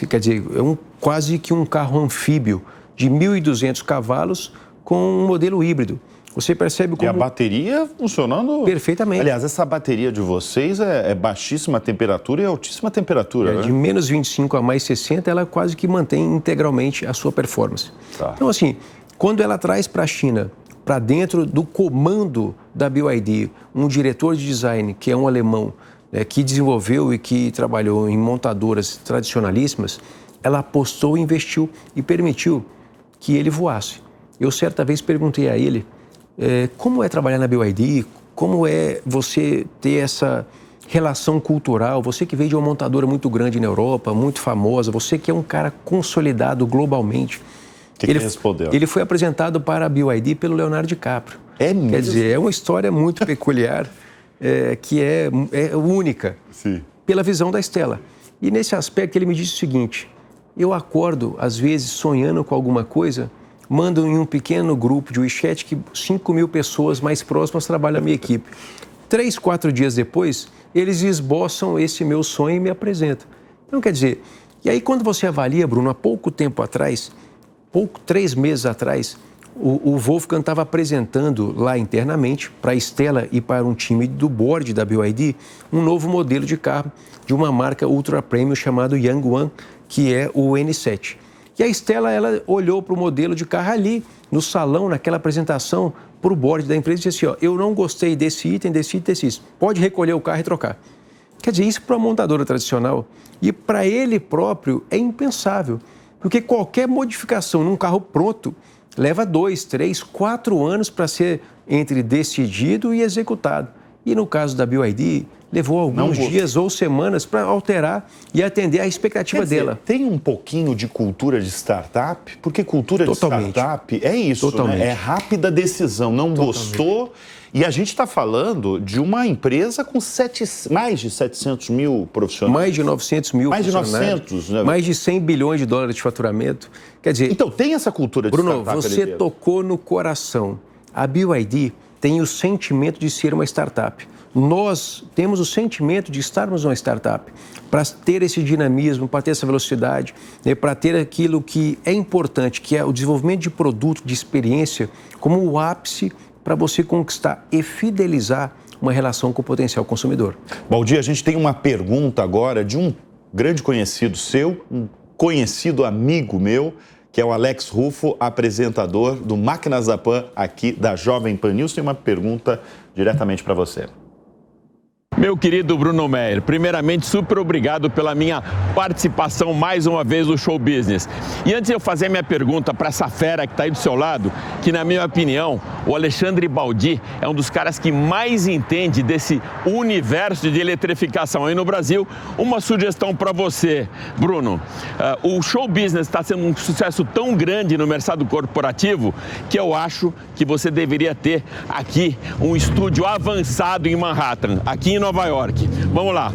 Quer dizer, é quase que um carro anfíbio de 1.200 cavalos com um modelo híbrido. Você percebe como... E a bateria funcionando... Perfeitamente. Aliás, essa bateria de vocês é baixíssima temperatura e altíssima temperatura, né? De menos 25 a mais 60, ela quase que mantém integralmente a sua performance. Tá. Então, assim, quando ela traz para a China, para dentro do comando da BYD, um diretor de design, que é um alemão, que desenvolveu e que trabalhou em montadoras tradicionalíssimas, ela apostou, investiu e permitiu que ele voasse. Eu, certa vez, perguntei a ele... como é trabalhar na BYD, como é você ter essa relação cultural, você que veio de uma montadora muito grande na Europa, muito famosa, você que é um cara consolidado globalmente. O que ele respondeu? Ele foi apresentado para a BYD pelo Leonardo DiCaprio. É mesmo? Quer dizer, é uma história muito peculiar, que é única, Sim. Pela visão da Stella. E nesse aspecto ele me disse o seguinte, eu acordo, às vezes, sonhando com alguma coisa, mando em um pequeno grupo de WeChat que 5 mil pessoas mais próximas trabalham na minha equipe. 3, 4 dias depois, eles esboçam esse meu sonho e me apresentam. Então, quer dizer, e aí quando você avalia, Bruno, há pouco tempo atrás, 3 meses atrás, o Wolfgang estava apresentando lá internamente para a Stella e para um time do board da BYD um novo modelo de carro de uma marca ultra premium chamado Yangwang, que é o N7. E a Stella, ela olhou para o modelo de carro ali, no salão, naquela apresentação, para o board da empresa e disse assim, eu não gostei desse item, desse item, desse item. Pode recolher o carro e trocar. Quer dizer, isso para uma montadora tradicional e para ele próprio é impensável. Porque qualquer modificação num carro pronto leva 2, 3, 4 anos para ser entre decidido e executado. E no caso da BYD, levou alguns dias ou semanas para alterar e atender à expectativa dela. Tem um pouquinho de cultura de startup? Porque cultura de startup é isso, né? É rápida decisão, não gostou. E a gente está falando de uma empresa com mais de 700 mil profissionais. Mais de 900 mil profissionais. Mais de 900, né? Mais de 100 bilhões de dólares de faturamento. Quer dizer... Então, tem essa cultura de startup. Bruno, você tocou no coração. A BYD tem o sentimento de ser uma startup. Nós temos o sentimento de estarmos uma startup, para ter esse dinamismo, para ter essa velocidade, né, para ter aquilo que é importante, que é o desenvolvimento de produto, de experiência, como o ápice para você conquistar e fidelizar uma relação com o potencial consumidor. Baldi, a gente tem uma pergunta agora de um grande conhecido seu, um conhecido amigo meu, que é o Alex Ruffo, apresentador do Máquinas da Pan, aqui da Jovem Pan News. Tem uma pergunta diretamente para você. Meu querido Bruno Meyer, primeiramente, super obrigado pela minha participação mais uma vez no Show Business. E antes de eu fazer minha pergunta para essa fera que está aí do seu lado, que na minha opinião, o Alexandre Baldi é um dos caras que mais entende desse universo de eletrificação aí no Brasil, uma sugestão para você, Bruno. O Show Business está sendo um sucesso tão grande no mercado corporativo que eu acho que você deveria ter aqui um estúdio avançado em Manhattan, aqui em Nova York. Vamos lá.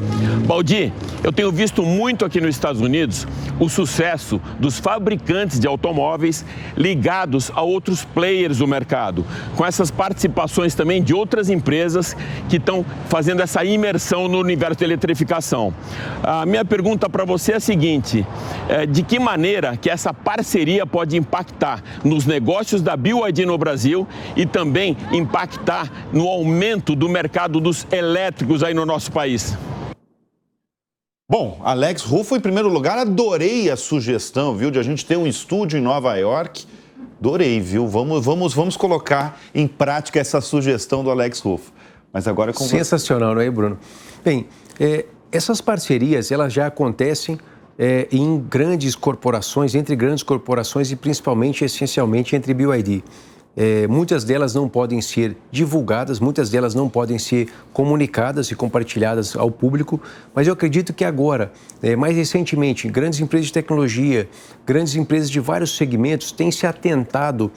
Baldi, eu tenho visto muito aqui nos Estados Unidos o sucesso dos fabricantes de automóveis ligados a outros players do mercado, com essas participações também de outras empresas que estão fazendo essa imersão no universo de eletrificação. A minha pergunta para você é a seguinte: de que maneira que essa parceria pode impactar nos negócios da BYD no Brasil e também impactar no aumento do mercado dos elétricos aí no nosso país? Bom, Alex Ruffo, em primeiro lugar, adorei a sugestão, viu, de a gente ter um estúdio em Nova York. Adorei, viu? Vamos colocar em prática essa sugestão do Alex Ruffo. Mas agora com sensacional, não é, Bruno? Bem, essas parcerias, elas já acontecem em grandes corporações, entre grandes corporações e principalmente, essencialmente, entre BYD. Muitas delas não podem ser divulgadas, muitas delas não podem ser comunicadas e compartilhadas ao público, mas eu acredito que agora, mais recentemente, grandes empresas de tecnologia, grandes empresas de vários segmentos têm se atentado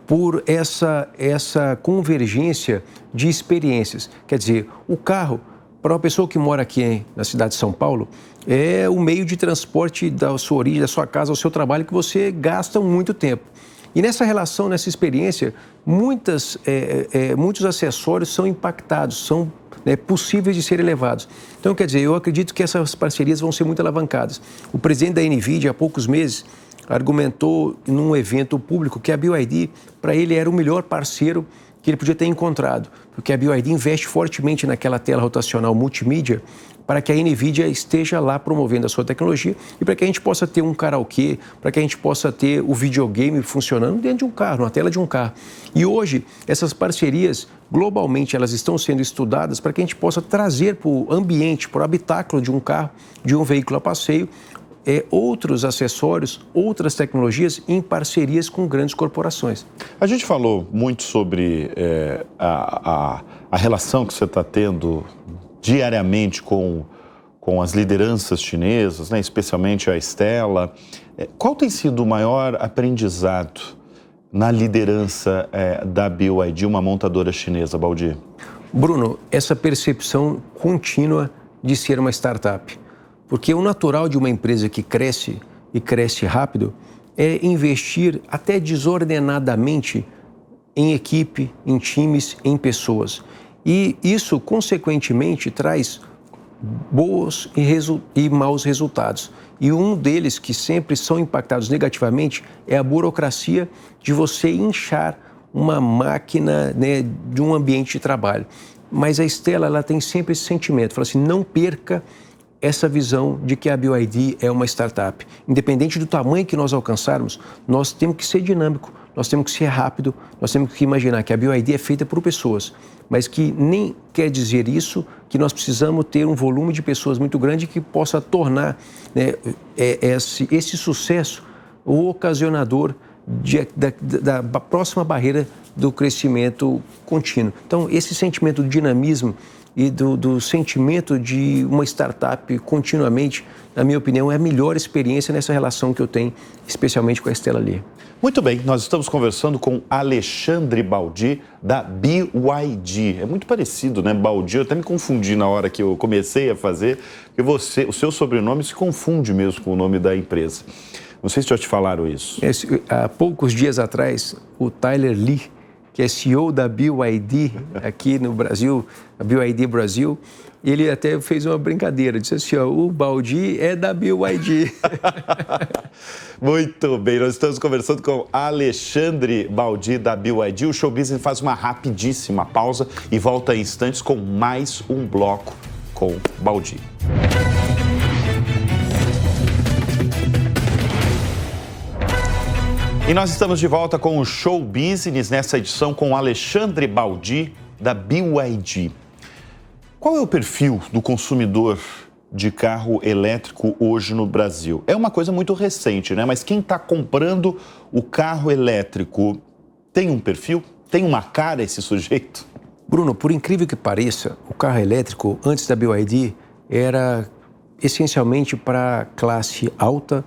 por essa convergência de experiências. Quer dizer, o carro, para uma pessoa que mora aqui na cidade de São Paulo, é o meio de transporte da sua origem, da sua casa ao seu trabalho, que você gasta muito tempo. E nessa relação, nessa experiência, muitos acessórios são impactados, são possíveis de serem levados. Então, quer dizer, eu acredito que essas parcerias vão ser muito alavancadas. O presidente da NVIDIA, há poucos meses, argumentou num evento público que a BYD, para ele, era o melhor parceiro que ele podia ter encontrado, porque a BYD investe fortemente naquela tela rotacional multimídia para que a NVIDIA esteja lá promovendo a sua tecnologia e para que a gente possa ter um karaokê, para que a gente possa ter o videogame funcionando dentro de um carro, na tela de um carro. E hoje, essas parcerias, globalmente, elas estão sendo estudadas para que a gente possa trazer para o ambiente, para o habitáculo de um carro, de um veículo a passeio, outros acessórios, outras tecnologias em parcerias com grandes corporações. A gente falou muito sobre a relação que você está tendo diariamente com as lideranças chinesas, né? Especialmente a Stella. Qual tem sido o maior aprendizado na liderança da BYD, uma montadora chinesa, Baldi? Bruno, essa percepção contínua de ser uma startup. Porque o natural de uma empresa que cresce e cresce rápido é investir até desordenadamente em equipe, em times, em pessoas. E isso, consequentemente, traz bons e maus resultados. E um deles, que sempre são impactados negativamente, é a burocracia de você inchar uma máquina, né, de um ambiente de trabalho. Mas a Stella, ela tem sempre esse sentimento, fala assim, não perca essa visão de que a BYD é uma startup. Independente do tamanho que nós alcançarmos, nós temos que ser dinâmico, nós temos que ser rápido, nós temos que imaginar que a BYD é feita por pessoas, mas que nem quer dizer isso que nós precisamos ter um volume de pessoas muito grande que possa tornar, né, esse sucesso o ocasionador da próxima barreira do crescimento contínuo. Então, esse sentimento de dinamismo e do sentimento de uma startup continuamente, na minha opinião, é a melhor experiência nessa relação que eu tenho, especialmente com a Stella Lee. Muito bem, nós estamos conversando com Alexandre Baldi, da BYD. É muito parecido, né, Baldi? Eu até me confundi na hora que eu comecei a fazer, porque o seu sobrenome se confunde mesmo com o nome da empresa. Não sei se já te falaram isso. Há poucos dias atrás, o Tyler Lee, que é CEO da BYD aqui no Brasil, a BYD Brasil, ele até fez uma brincadeira, disse assim, o Baldi é da BYD. Muito bem, nós estamos conversando com Alexandre Baldi, da BYD. O Show Business faz uma rapidíssima pausa e volta em instantes com mais um bloco com Baldi. E nós estamos de volta com o Show Business, nessa edição com Alexandre Baldi, da BYD. Qual é o perfil do consumidor de carro elétrico hoje no Brasil? É uma coisa muito recente, né? Mas quem está comprando o carro elétrico tem um perfil? Tem uma cara esse sujeito? Bruno, por incrível que pareça, o carro elétrico, antes da BYD, era essencialmente para classe alta,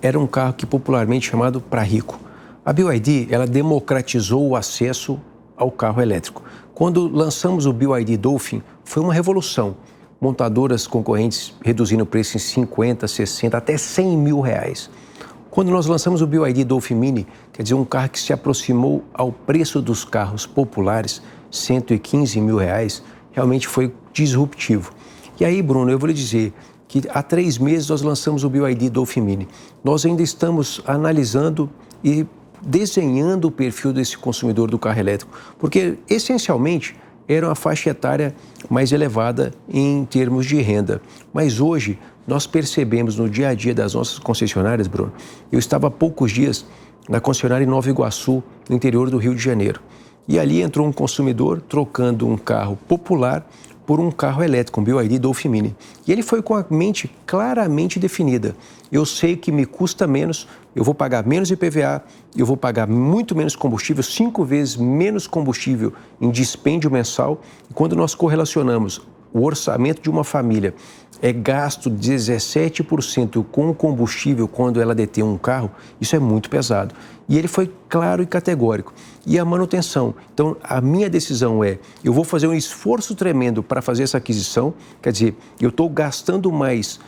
era um carro que popularmente chamado para rico. A BYD, ela democratizou o acesso ao carro elétrico. Quando lançamos o BYD Dolphin, foi uma revolução. Montadoras concorrentes reduzindo o preço em 50, 60, até 100 mil reais. Quando nós lançamos o BYD Dolphin Mini, quer dizer, um carro que se aproximou ao preço dos carros populares, 115 mil reais, realmente foi disruptivo. E aí, Bruno, eu vou lhe dizer que há 3 meses nós lançamos o BYD Dolphin Mini. Nós ainda estamos analisando e desenhando o perfil desse consumidor do carro elétrico, porque essencialmente era uma faixa etária mais elevada em termos de renda. Mas hoje nós percebemos no dia a dia das nossas concessionárias, Bruno, eu estava há poucos dias na concessionária em Nova Iguaçu, no interior do Rio de Janeiro, e ali entrou um consumidor trocando um carro popular por um carro elétrico, um BYD Dolphin Mini. E ele foi com a mente claramente definida. Eu sei que me custa menos, eu vou pagar menos IPVA, eu vou pagar muito menos combustível, 5 vezes menos combustível em dispêndio mensal. E quando nós correlacionamos o orçamento de uma família, é gasto 17% com combustível quando ela detém um carro, isso é muito pesado. E ele foi claro e categórico. E a manutenção. Então, a minha decisão é, eu vou fazer um esforço tremendo para fazer essa aquisição, quer dizer, eu estou gastando mais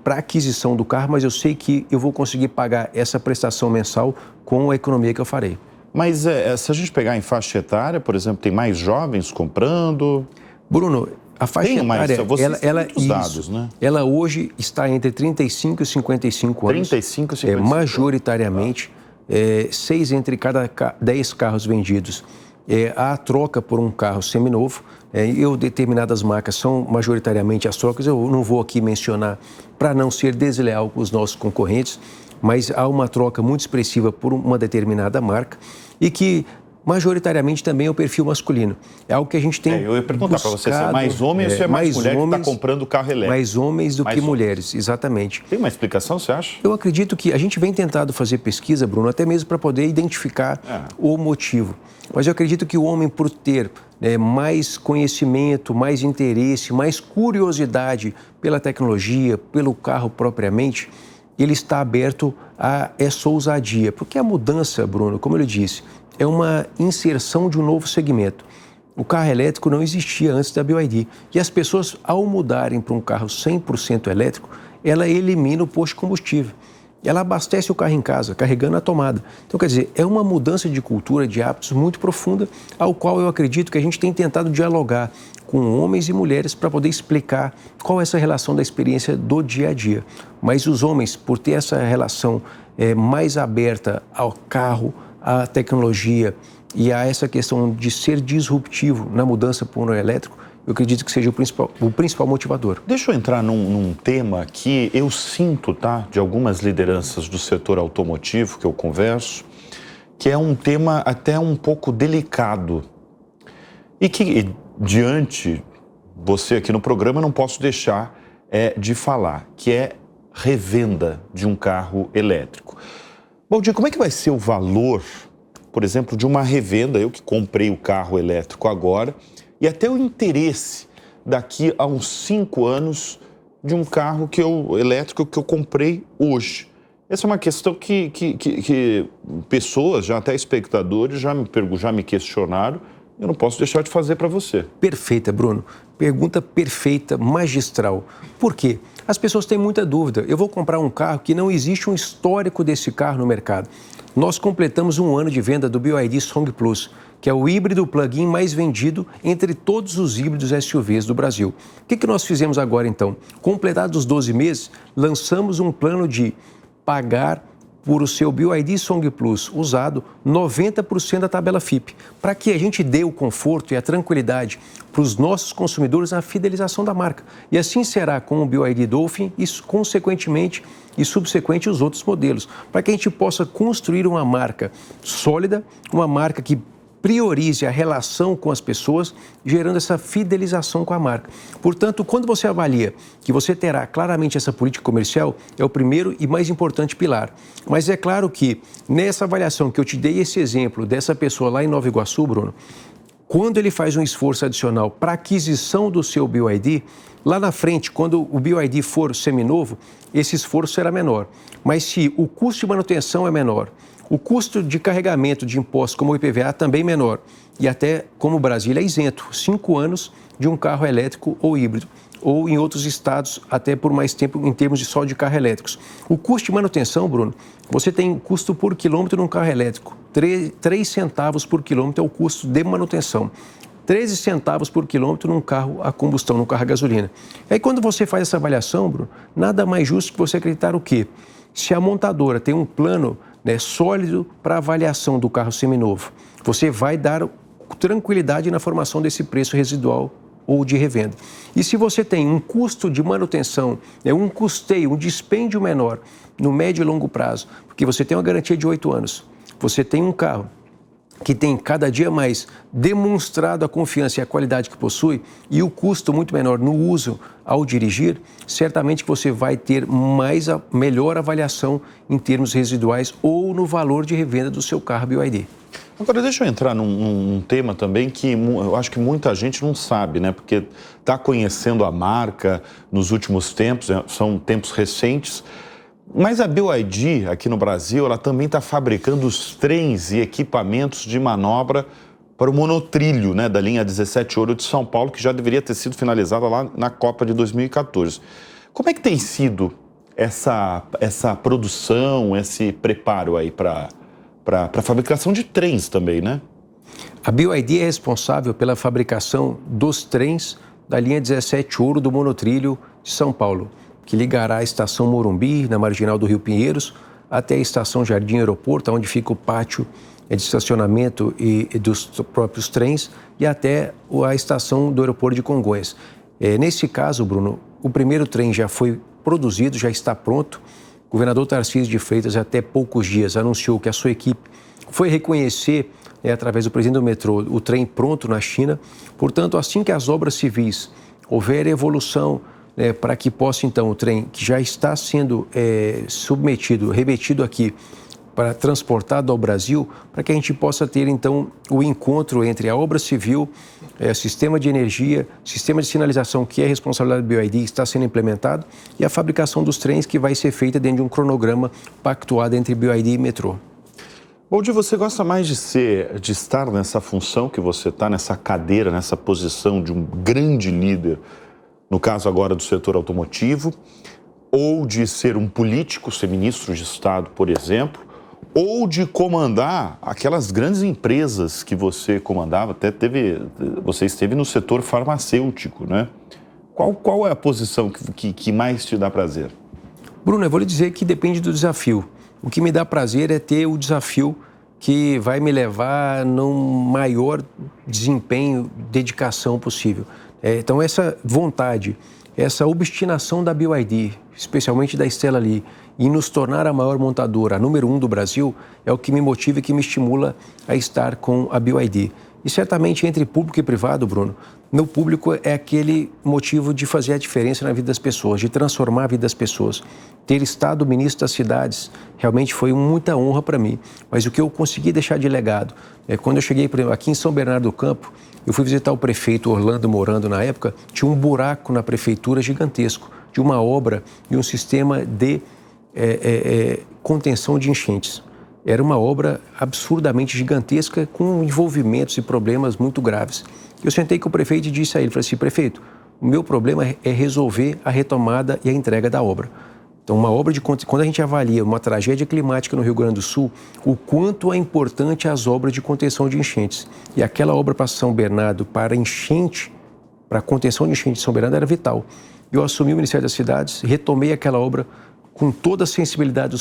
para a aquisição do carro, mas eu sei que eu vou conseguir pagar essa prestação mensal com a economia que eu farei. Mas se a gente pegar em faixa etária, por exemplo, tem mais jovens comprando? Bruno, a faixa etária, dados, né? Ela hoje está entre 35 e 55 anos. 35 e 55 majoritariamente, 6 entre cada 10 carros vendidos. Há a troca por um carro seminovo. Determinadas marcas são majoritariamente as trocas. Eu não vou aqui mencionar para não ser desleal com os nossos concorrentes, mas há uma troca muito expressiva por uma determinada marca e que majoritariamente também é o perfil masculino. É algo que a gente tem eu ia perguntar para você se é mais homem ou se é mais mulher homens, que está comprando carro elétrico. Mais homens do que mulheres, exatamente. Tem uma explicação, você acha? Eu acredito que a gente vem tentado fazer pesquisa, Bruno, até mesmo para poder identificar o motivo. Mas eu acredito que o homem, por ter mais conhecimento, mais interesse, mais curiosidade pela tecnologia, pelo carro propriamente, ele está aberto a essa ousadia. Porque a mudança, Bruno, como eu disse, é uma inserção de um novo segmento. O carro elétrico não existia antes da BYD. E as pessoas, ao mudarem para um carro 100% elétrico, ela elimina o posto de combustível. Ela abastece o carro em casa, carregando a tomada. Então, quer dizer, é uma mudança de cultura, de hábitos muito profunda, ao qual eu acredito que a gente tem tentado dialogar com homens e mulheres para poder explicar qual é essa relação da experiência do dia a dia. Mas os homens, por ter essa relação mais aberta ao carro, à tecnologia e a essa questão de ser disruptivo na mudança para o elétrico, eu acredito que seja o principal motivador. Deixa eu entrar num tema que eu sinto, de algumas lideranças do setor automotivo que eu converso, que é um tema até um pouco delicado e que, diante você aqui no programa, eu não posso deixar de falar, que é revenda de um carro elétrico. Baldi, como é que vai ser o valor, por exemplo, de uma revenda, eu que comprei o carro elétrico agora, e até o interesse daqui a uns 5 anos de um carro elétrico que eu comprei hoje? Essa é uma questão que pessoas, já até espectadores, já me questionaram. Eu não posso deixar de fazer para você. Perfeita, Bruno. Pergunta perfeita, magistral. Por quê? As pessoas têm muita dúvida. Eu vou comprar um carro que não existe um histórico desse carro no mercado. Nós completamos 1 ano de venda do BYD Song Plus, que é o híbrido plug-in mais vendido entre todos os híbridos SUVs do Brasil. O que nós fizemos agora, então? Completados os 12 meses, lançamos um plano de pagar por o seu BYD Song Plus usado 90% da tabela FIPE, para que a gente dê o conforto e a tranquilidade para os nossos consumidores na fidelização da marca. E assim será com o BYD Dolphin e, consequentemente, e subsequente os outros modelos, para que a gente possa construir uma marca sólida, uma marca que priorize a relação com as pessoas, gerando essa fidelização com a marca. Portanto, quando você avalia que você terá claramente essa política comercial, é o primeiro e mais importante pilar. Mas é claro que nessa avaliação que eu te dei esse exemplo dessa pessoa lá em Nova Iguaçu, Bruno, quando ele faz um esforço adicional para a aquisição do seu BYD, lá na frente, quando o BYD for seminovo, esse esforço será menor. Mas se o custo de manutenção é menor, o custo de carregamento de impostos como o IPVA também menor. E até como o Brasil é isento, 5 anos de um carro elétrico ou híbrido. Ou em outros estados, até por mais tempo em termos de só de carros elétricos. O custo de manutenção, Bruno, você tem custo por quilômetro num carro elétrico. 3 centavos por quilômetro é o custo de manutenção. 13 centavos por quilômetro num carro a combustão, num carro a gasolina. Aí quando você faz essa avaliação, Bruno, nada mais justo que você acreditar o quê? Se a montadora tem um plano sólido para avaliação do carro seminovo, você vai dar tranquilidade na formação desse preço residual ou de revenda. E se você tem um custo de manutenção, um custeio, um dispêndio menor no médio e longo prazo, porque você tem uma garantia de 8 anos, você tem um carro que tem cada dia mais demonstrado a confiança e a qualidade que possui e o custo muito menor no uso ao dirigir, certamente que você vai ter melhor avaliação em termos residuais ou no valor de revenda do seu carro BYD. Agora, deixa eu entrar num tema também que eu acho que muita gente não sabe, né? Porque está conhecendo a marca nos últimos tempos, são tempos recentes. Mas a BYD, aqui no Brasil, ela também está fabricando os trens e equipamentos de manobra para o monotrilho, né, da linha 17 Ouro de São Paulo, que já deveria ter sido finalizada lá na Copa de 2014. Como é que tem sido essa produção, esse preparo aí para a fabricação de trens também, né? A BYD é responsável pela fabricação dos trens da linha 17 Ouro do monotrilho de São Paulo, que ligará a estação Morumbi, na marginal do Rio Pinheiros, até a estação Jardim Aeroporto, onde fica o pátio de estacionamento e dos próprios trens, e até a estação do aeroporto de Congonhas. Nesse caso, Bruno, o primeiro trem já foi produzido, já está pronto. O governador Tarcísio de Freitas, até poucos dias, anunciou que a sua equipe foi reconhecer, através do presidente do metrô, o trem pronto na China. Portanto, assim que as obras civis houver evolução, para que possa, então, o trem que já está sendo remetido aqui, para transportado ao Brasil, para que a gente possa ter, então, o encontro entre a obra civil, sistema de energia, sistema de sinalização, que é responsabilidade do BYD, está sendo implementado, e a fabricação dos trens, que vai ser feita dentro de um cronograma pactuado entre BYD e metrô. Baldi, você gosta mais de estar nessa função que você está, nessa cadeira, nessa posição de um grande líder, no caso agora do setor automotivo, ou de ser um político, ser ministro de Estado, por exemplo, ou de comandar aquelas grandes empresas que você comandava, você esteve no setor farmacêutico, né? Qual é a posição que mais te dá prazer? Bruno, eu vou lhe dizer que depende do desafio. O que me dá prazer é ter o desafio que vai me levar num maior desempenho, dedicação possível. Então, essa vontade, essa obstinação da BYD, especialmente da Stella Li, em nos tornar a maior montadora, a número 1 do Brasil, é o que me motiva e que me estimula a estar com a BYD. E certamente entre público e privado, Bruno, meu público é aquele motivo de fazer a diferença na vida das pessoas, de transformar a vida das pessoas. Ter estado ministro das cidades realmente foi muita honra para mim. Mas o que eu consegui deixar de legado, quando eu cheguei aqui em São Bernardo do Campo, eu fui visitar o prefeito Orlando Morando na época, tinha um buraco na prefeitura gigantesco, de uma obra e um sistema de contenção de enchentes. Era uma obra absurdamente gigantesca, com envolvimentos e problemas muito graves. Eu sentei com o prefeito e disse a ele, falei assim, prefeito, o meu problema é resolver a retomada e a entrega da obra. Então, quando a gente avalia uma tragédia climática no Rio Grande do Sul, o quanto é importante as obras de contenção de enchentes. E aquela obra para São Bernardo, para enchente, para contenção de enchente de São Bernardo, era vital. Eu assumi o Ministério das Cidades, retomei aquela obra com toda a sensibilidade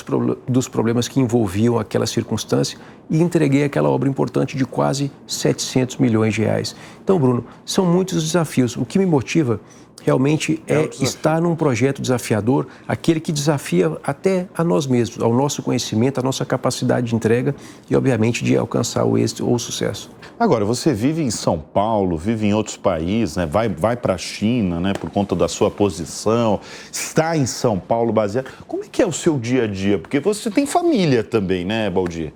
dos problemas que envolviam aquela circunstância e entreguei aquela obra importante de quase 700 milhões de reais. Então, Bruno, são muitos desafios. O que me motiva realmente é estar num projeto desafiador, aquele que desafia até a nós mesmos, ao nosso conhecimento, à nossa capacidade de entrega e, obviamente, de alcançar o êxito ou o sucesso. Agora, você vive em São Paulo, vive em outros países, né? Vai para a China, né? Por conta da sua posição, está em São Paulo baseado. Como é que é o seu dia a dia? Porque você tem família também, né, Baldi?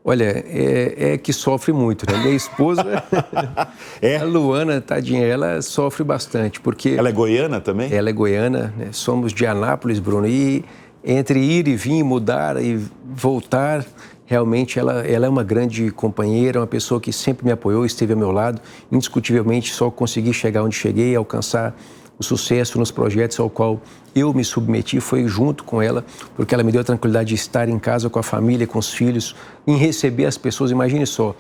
Olha, é que sofre muito, né? Minha esposa, a Luana, tadinha, ela sofre bastante, porque... Ela é goiana também? Ela é goiana, né? Somos de Anápolis, Bruno, e entre ir e vir, mudar e voltar, realmente ela é uma grande companheira, uma pessoa que sempre me apoiou, esteve ao meu lado, indiscutivelmente só consegui chegar onde cheguei, alcançar o sucesso nos projetos ao qual eu me submeti foi junto com ela, porque ela me deu a tranquilidade de estar em casa com a família, com os filhos, em receber as pessoas. Imagine só,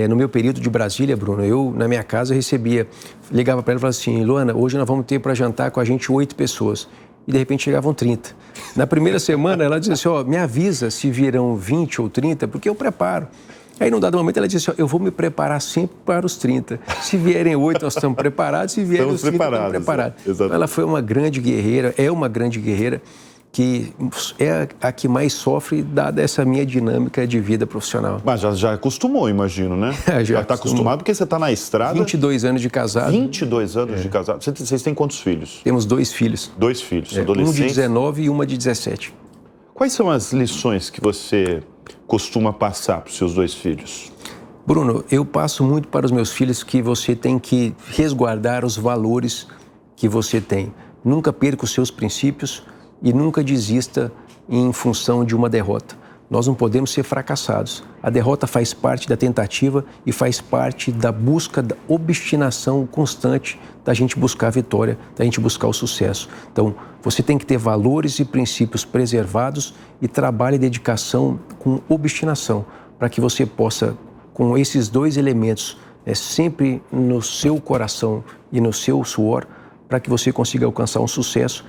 no meu período de Brasília, Bruno, eu na minha casa recebia, ligava para ela e falava assim, Luana, hoje nós vamos ter para jantar com a gente 8 pessoas. E de repente chegavam 30. Na primeira semana ela dizia assim, me avisa se virão 20 ou 30, porque eu preparo. Aí, num dado momento, ela disse assim, eu vou me preparar sempre para os 30. Se vierem 8, nós estamos preparados. Se vierem os 30, estamos preparados. Então, ela foi uma grande guerreira, é uma grande guerreira, que é a que mais sofre, dada essa minha dinâmica de vida profissional. Mas já acostumou, imagino, né? Já está acostumado, porque você está na estrada. 22 anos de casado. 22 anos de casado. Vocês têm quantos filhos? Temos 2 filhos. 2 filhos, adolescentes? Um de 19 e uma de 17. Quais são as lições que você costuma passar para os seus 2 filhos? Bruno, eu passo muito para os meus filhos que você tem que resguardar os valores que você tem. Nunca perca os seus princípios e nunca desista em função de uma derrota. Nós não podemos ser fracassados. A derrota faz parte da tentativa e faz parte da busca, da obstinação constante da gente buscar a vitória, da gente buscar o sucesso. Então, você tem que ter valores e princípios preservados e trabalho e dedicação com obstinação, para que você possa, com esses 2 elementos, sempre no seu coração e no seu suor, para que você consiga alcançar um sucesso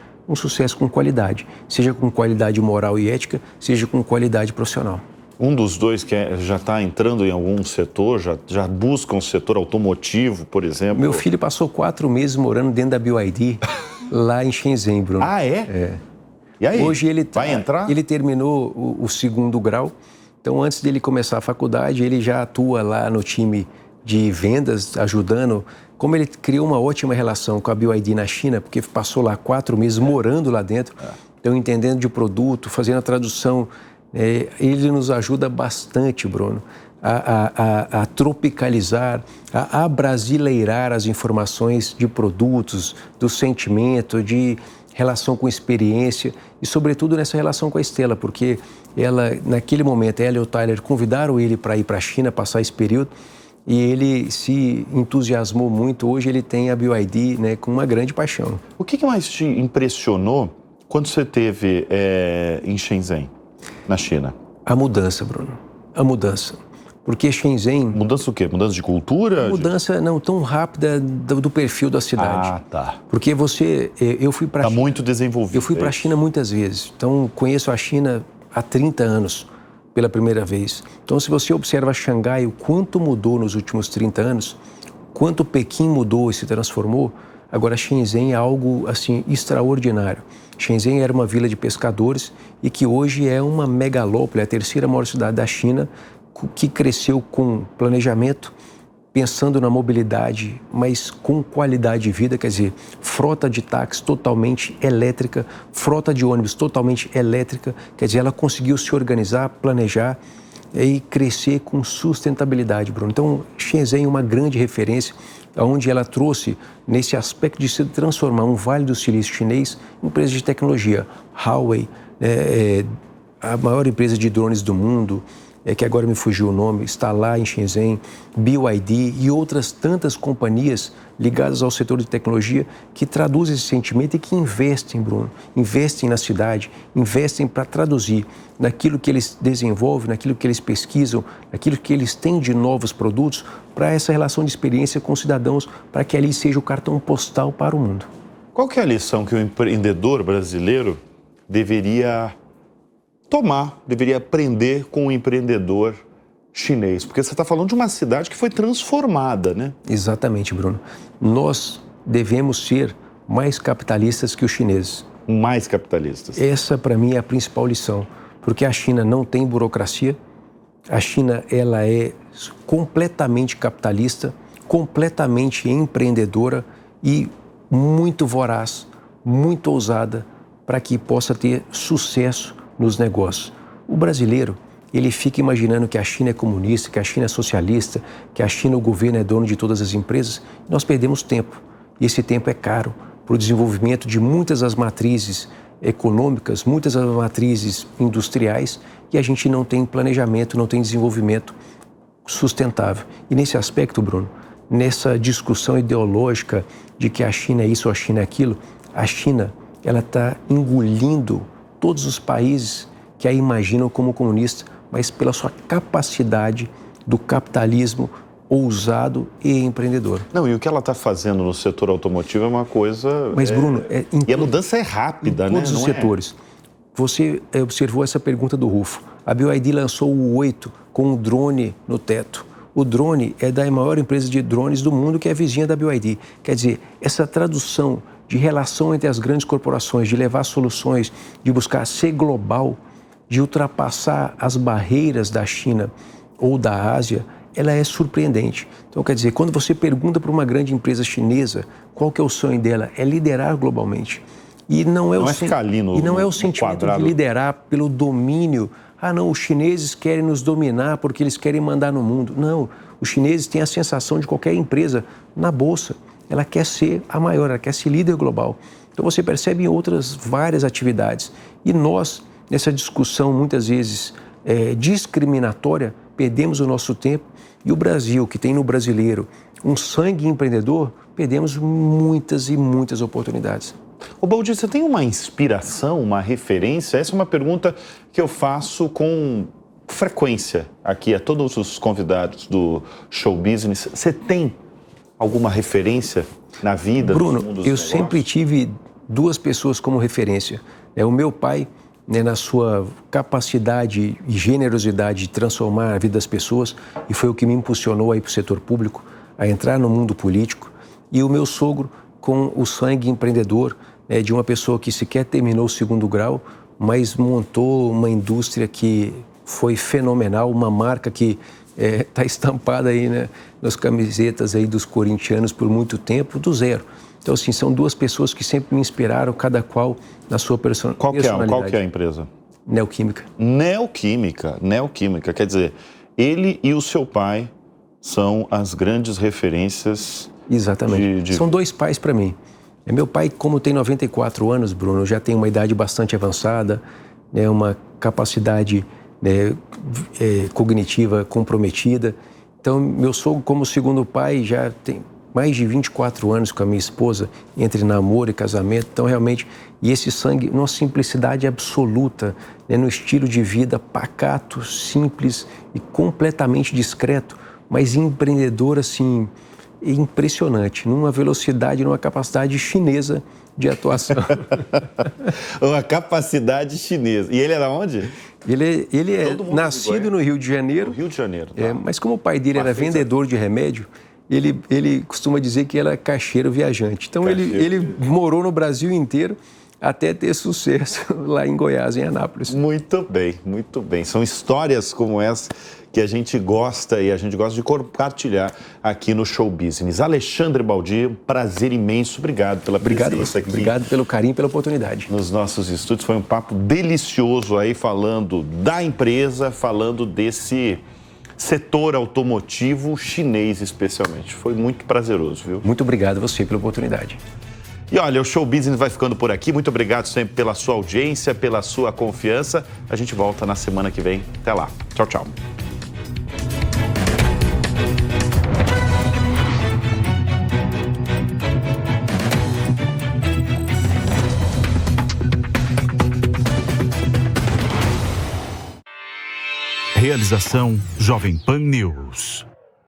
com qualidade, seja com qualidade moral e ética, seja com qualidade profissional. Um dos 2 que já está entrando em algum setor, já busca um setor automotivo, por exemplo? Meu filho passou 4 meses morando dentro da BYD, lá em Shenzhen, Bruno. Ah, é? É. E aí, hoje ele vai entrar? Ele terminou o 2º grau, então antes dele começar a faculdade, ele já atua lá no time de vendas, ajudando. Como ele criou uma ótima relação com a BYD na China, porque passou lá 4 meses morando lá dentro, então entendendo de produto, fazendo a tradução, ele nos ajuda bastante, Bruno, a tropicalizar, a abrasileirar as informações de produtos, do sentimento, de relação com experiência e, sobretudo, nessa relação com a Estela, porque ela, naquele momento, ela e o Tyler convidaram ele para ir para a China, passar esse período, e ele se entusiasmou muito. Hoje ele tem a BYD, né, com uma grande paixão. O que mais te impressionou quando você esteve em Shenzhen, na China? A mudança, Bruno. A mudança. Porque Shenzhen... Mudança o quê? Mudança de cultura? Mudança não tão rápida do perfil da cidade. Ah, tá. Porque eu fui para... Está muito desenvolvido. Eu fui para a China muitas vezes. Então, conheço a China há 30 anos. Pela primeira vez. Então, se você observa Xangai, o quanto mudou nos últimos 30 anos, quanto Pequim mudou e se transformou, agora Shenzhen é algo, assim, extraordinário. Shenzhen era uma vila de pescadores e que hoje é uma megalópole, a 3ª maior cidade da China, que cresceu com planejamento, pensando na mobilidade, mas com qualidade de vida, quer dizer, frota de táxi totalmente elétrica, frota de ônibus totalmente elétrica, quer dizer, ela conseguiu se organizar, planejar e crescer com sustentabilidade, Bruno. Então, Shenzhen é uma grande referência, onde ela trouxe, nesse aspecto de se transformar um Vale do Silício chinês em empresa de tecnologia. Huawei, a maior empresa de drones do mundo, que agora me fugiu o nome, está lá em Shenzhen, BYD e outras tantas companhias ligadas ao setor de tecnologia que traduzem esse sentimento e que investem, Bruno, investem na cidade, investem para traduzir naquilo que eles desenvolvem, naquilo que eles pesquisam, naquilo que eles têm de novos produtos, para essa relação de experiência com os cidadãos, para que ali seja o cartão postal para o mundo. Qual que é a lição que o empreendedor brasileiro deveria tomar, deveria aprender com o empreendedor chinês? Porque você está falando de uma cidade que foi transformada, né? Exatamente, Bruno. Nós devemos ser mais capitalistas que os chineses. Mais capitalistas. Essa, para mim, é a principal lição. Porque a China não tem burocracia, a China ela é completamente capitalista, completamente empreendedora e muito voraz, muito ousada para que possa ter sucesso nos negócios. O brasileiro, ele fica imaginando que a China é comunista, que a China é socialista, que a China, o governo é dono de todas as empresas. Nós perdemos tempo. E esse tempo é caro para o desenvolvimento de muitas das matrizes econômicas, muitas das matrizes industriais, e a gente não tem planejamento, não tem desenvolvimento sustentável. E nesse aspecto, Bruno, nessa discussão ideológica de que a China é isso ou a China é aquilo, a China, ela está engolindo todos os países que a imaginam como comunista, mas pela sua capacidade do capitalismo ousado e empreendedor. Não, e o que ela está fazendo no setor automotivo é uma coisa... Mas, Bruno... E a mudança é rápida, né? Em todos os setores. Você observou essa pergunta do Rufo. A BYD lançou o 8 com um drone no teto. O drone é da maior empresa de drones do mundo, que é a vizinha da BYD. Quer dizer, essa tradução de relação entre as grandes corporações, de levar soluções, de buscar ser global, de ultrapassar as barreiras da China ou da Ásia, ela é surpreendente. Então, quer dizer, quando você pergunta para uma grande empresa chinesa qual que é o sonho dela, é liderar globalmente. E não é, ficar ali no, e não é o no sentimento quadrado. de liderar pelo domínio. Ah, não, os chineses querem nos dominar porque eles querem mandar no mundo. Não, os chineses têm a sensação de qualquer empresa na bolsa. Ela quer ser a maior, ela quer ser líder global. Então você percebe em outras várias atividades. E nós, nessa discussão muitas vezes discriminatória, perdemos o nosso tempo. E o Brasil, que tem no brasileiro um sangue empreendedor, perdemos muitas e muitas oportunidades. Ô Baldi, você tem uma inspiração, uma referência? Essa é uma pergunta que eu faço com frequência aqui a todos os convidados do Show Business. Você tem alguma referência na vida? Bruno, no mundo dos eu negócios? sempre tive duas pessoas como referência. O meu pai, na sua capacidade e generosidade de transformar a vida das pessoas, e foi o que me impulsionou aí para o setor público, a entrar no mundo político. E o meu sogro, com o sangue empreendedor, de uma pessoa que sequer terminou o segundo grau, mas montou uma indústria que foi fenomenal, uma marca que está estampada aí, né, nas camisetas aí dos corintianos por muito tempo, do zero. Então, assim, são duas pessoas que sempre me inspiraram, cada qual na sua personalidade. Qual que é a empresa? Neoquímica. Neoquímica. Quer dizer, ele e o seu pai são as grandes referências. Exatamente. São dois pais para mim. Meu pai, como tem 94 anos, Bruno, já tem uma idade bastante avançada, uma capacidade cognitiva comprometida. Então, meu sogro, como segundo pai, já tem mais de 24 anos com a minha esposa, entre namoro e casamento. Então, realmente, e esse sangue, numa simplicidade absoluta, no estilo de vida pacato, simples e completamente discreto, mas empreendedor, assim, impressionante, numa velocidade, numa capacidade chinesa de atuação. Uma capacidade chinesa. E ele era onde? Ele é nascido no Rio de Janeiro. No Rio de Janeiro, tá. Mas como o pai dele era vendedor de remédio, ele costuma dizer que era caixeiro viajante. Então ele morou no Brasil inteiro, até ter sucesso lá em Goiás, em Anápolis. Muito bem, muito bem. São histórias como essa que a gente gosta e a gente gosta de compartilhar aqui no Show Business. Alexandre Baldi, prazer imenso. Obrigado pela presença aqui. Obrigado pelo carinho e pela oportunidade. Nos nossos estúdios foi um papo delicioso aí, falando da empresa, falando desse setor automotivo chinês especialmente. Foi muito prazeroso, viu? Muito obrigado a você pela oportunidade. E olha, o Show Business vai ficando por aqui. Muito obrigado sempre pela sua audiência, pela sua confiança. A gente volta na semana que vem. Até lá. Tchau, tchau. Realização Jovem Pan News.